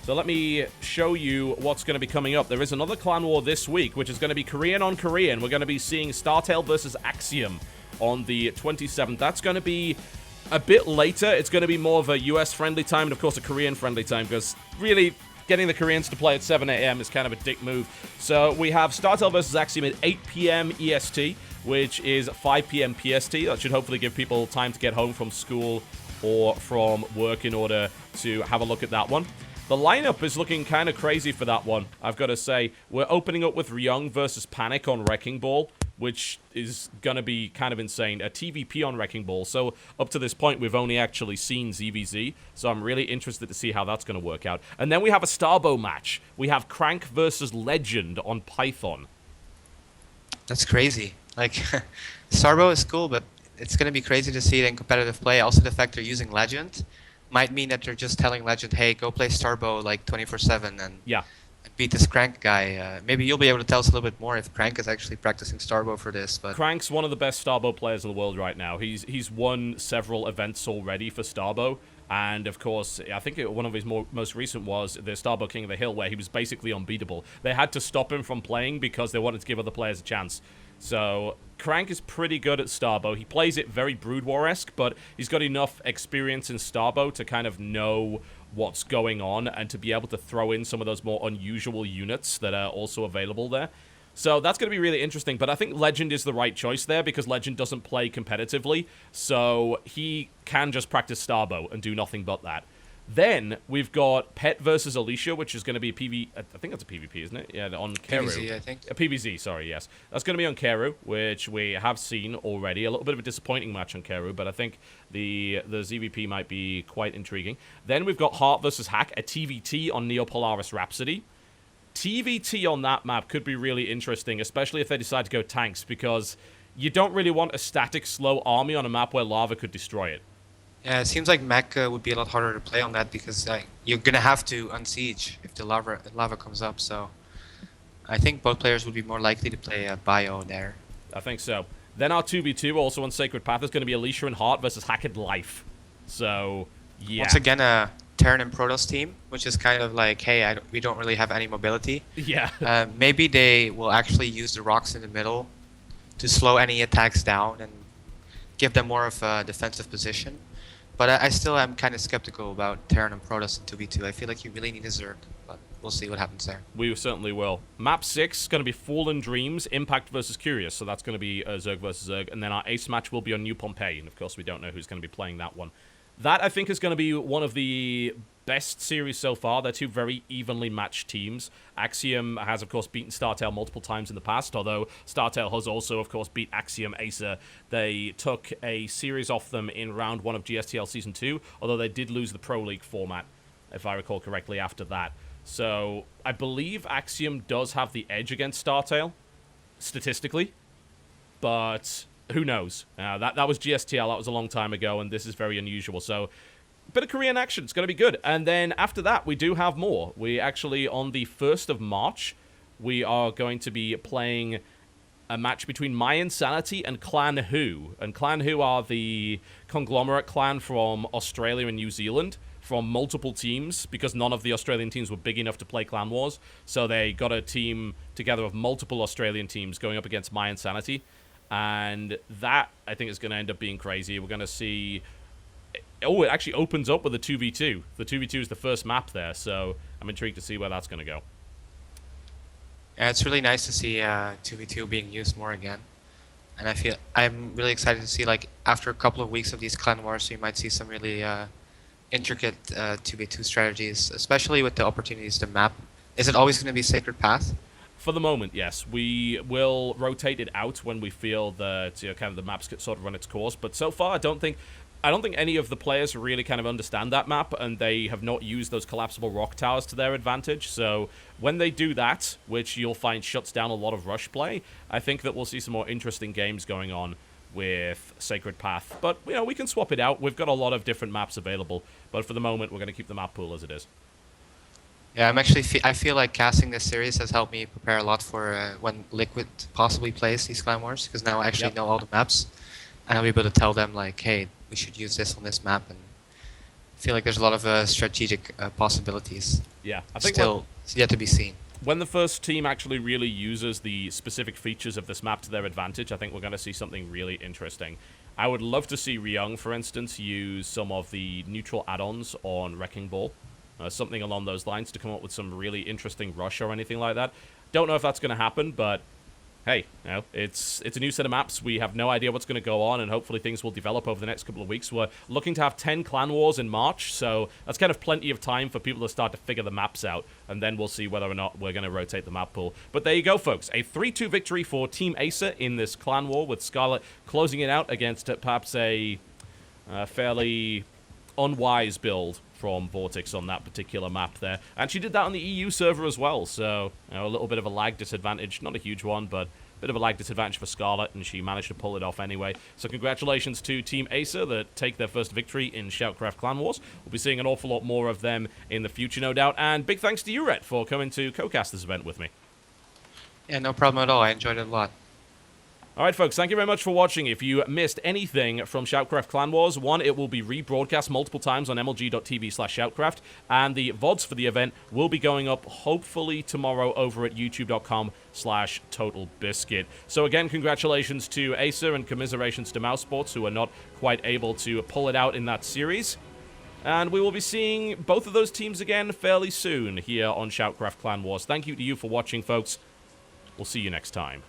So let me show you what's going to be coming up. There is another Clan War this week, which is going to be Korean on Korean. We're going to be seeing Startail versus Axiom on the 27th. That's going to be a bit later. It's going to be more of a US-friendly time and, of course, a Korean-friendly time, because really getting the Koreans to play at 7 a.m. is kind of a dick move. So we have Startail versus Axiom at 8 p.m. EST, which is 5 p.m. PST. That should hopefully give people time to get home from school or from work in order to have a look at that one. The lineup is looking kind of crazy for that one, I've got to say. We're opening up with Ryung versus Panic on Wrecking Ball, which is going to be kind of insane. A TVP on Wrecking Ball. So up to this point, we've only actually seen ZVZ. So I'm really interested to see how that's going to work out. And then we have a Starbow match. We have Crank versus Legend on Python. That's crazy. Like, Starbow is cool, but it's going to be crazy to see it in competitive play. Also, the fact they're using Legend might mean that they're just telling Legend, hey, go play Starbow like 24/7 and beat this Crank guy. Maybe you'll be able to tell us a little bit more if Crank is actually practicing Starbow for this. But Crank's one of the best Starbow players in the world right now. He's won several events already for Starbow. And, of course, I think one of his most recent was the Starbow King of the Hill, where he was basically unbeatable. They had to stop him from playing because they wanted to give other players a chance. So Crank is pretty good at Starbow. He plays it very Brood War-esque, but he's got enough experience in Starbow to kind of know what's going on and to be able to throw in some of those more unusual units that are also available there. So that's going to be really interesting, but I think Legend is the right choice there because Legend doesn't play competitively, so he can just practice Starbow and do nothing but that. Then we've got Pet versus Alicia, which is going to be I think that's a PvP, isn't it? Yeah, on Keru. PvZ, I think. A PvZ, sorry, yes. That's going to be on Keru, which we have seen already. A little bit of a disappointing match on Keru, but I think the ZVP might be quite intriguing. Then we've got Heart versus Hack, a TVT on Neopolaris Rhapsody. TVT on that map could be really interesting, especially if they decide to go tanks, because you don't really want a static, slow army on a map where lava could destroy it. Yeah, it seems like mech would be a lot harder to play on that because you're gonna have to unsiege if the lava comes up. So I think both players would be more likely to play bio there. I think so. Then our 2v2 also on Sacred Path is going to be Alicia and Heart versus Hacked Life. So yeah. Once again, a Terran and Protoss team, which is kind of like, hey, we don't really have any mobility. Yeah. Maybe they will actually use the rocks in the middle to slow any attacks down and give them more of a defensive position. But I still am kind of skeptical about Terran and Protoss in 2v2. I feel like you really need a Zerg, but we'll see what happens there. We certainly will. Map 6 is going to be Fallen Dreams, Impact versus Curious, so that's going to be Zerg versus Zerg. And then our ace match will be on New Pompeii, and of course we don't know who's going to be playing that one. That, I think, is going to be one of the best series so far. They're two very evenly matched teams. Axiom has, of course, beaten StarTale multiple times in the past, although StarTale has also, of course, beat Axiom Acer. They took a series off them in round 1 of GSTL Season 2, although they did lose the Pro League format, if I recall correctly, after that. So I believe Axiom does have the edge against StarTale, statistically, but who knows? That was GSTL, that was a long time ago, and this is very unusual. So bit of Korean action. It's going to be good. And then after that, we do have more. We actually, on the 1st of March, we are going to be playing a match between My Insanity and Clan Who. And Clan Who are the conglomerate clan from Australia and New Zealand, from multiple teams, because none of the Australian teams were big enough to play Clan Wars. So they got a team together of multiple Australian teams going up against My Insanity. And that, I think, is going to end up being crazy. We're going to see... Oh, it actually opens up with a 2v2. The 2v2 is the first map there, so I'm intrigued to see where that's going to go. Yeah, it's really nice to see 2v2 being used more again. And I'm really excited to see, like, after a couple of weeks of these Clan Wars, you might see some really intricate 2v2 strategies, especially with the opportunities to map. Is it always going to be Sacred Path? For the moment, yes. We will rotate it out when we feel that kind of the map's sort of run its course. But so far, I don't think any of the players really kind of understand that map, and they have not used those collapsible rock towers to their advantage. So when they do that, which you'll find shuts down a lot of rush play, I think that we'll see some more interesting games going on with Sacred Path. But, you know, we can swap it out. We've got a lot of different maps available, but for the moment, we're going to keep the map pool as it is. Yeah, I feel like casting this series has helped me prepare a lot for when Liquid possibly plays these Clan Wars, because now I actually know all the maps, and I'll be able to tell them, like, hey, we should use this on this map, and I feel like there's a lot of strategic possibilities. Yeah, I think still yet to be seen. When the first team actually really uses the specific features of this map to their advantage, I think we're going to see something really interesting. I would love to see Ryung, for instance, use some of the neutral add-ons on Wrecking Ball. Something along those lines to come up with some really interesting rush or anything like that. Don't know if that's going to happen, but hey, you know, it's a new set of maps. We have no idea what's going to go on, and hopefully things will develop over the next couple of weeks. We're looking to have 10 Clan Wars in March, so that's kind of plenty of time for people to start to figure the maps out, and then we'll see whether or not we're going to rotate the map pool. But there you go, folks. A 3-2 victory for Team Acer in this Clan War, with Scarlet closing it out against perhaps a fairly unwise build from Vortex on that particular map there. And she did that on the EU server as well, so you know, a little bit of a lag disadvantage. Not a huge one, but a bit of a lag disadvantage for Scarlet, and she managed to pull it off anyway. So congratulations to Team Acer that take their first victory in SHOUTCraft Clan Wars. We'll be seeing an awful lot more of them in the future, no doubt. And big thanks to you, Rhett, for coming to co-cast this event with me. Yeah, no problem at all. I enjoyed it a lot. Alright folks, thank you very much for watching. If you missed anything from SHOUTCraft Clan Wars, one, it will be rebroadcast multiple times on mlg.tv/shoutcraft, and the VODs for the event will be going up hopefully tomorrow over at youtube.com/TotalBiscuit. So again, congratulations to Acer and commiserations to Mousesports, who are not quite able to pull it out in that series. And we will be seeing both of those teams again fairly soon here on SHOUTCraft Clan Wars. Thank you to you for watching, folks. We'll see you next time.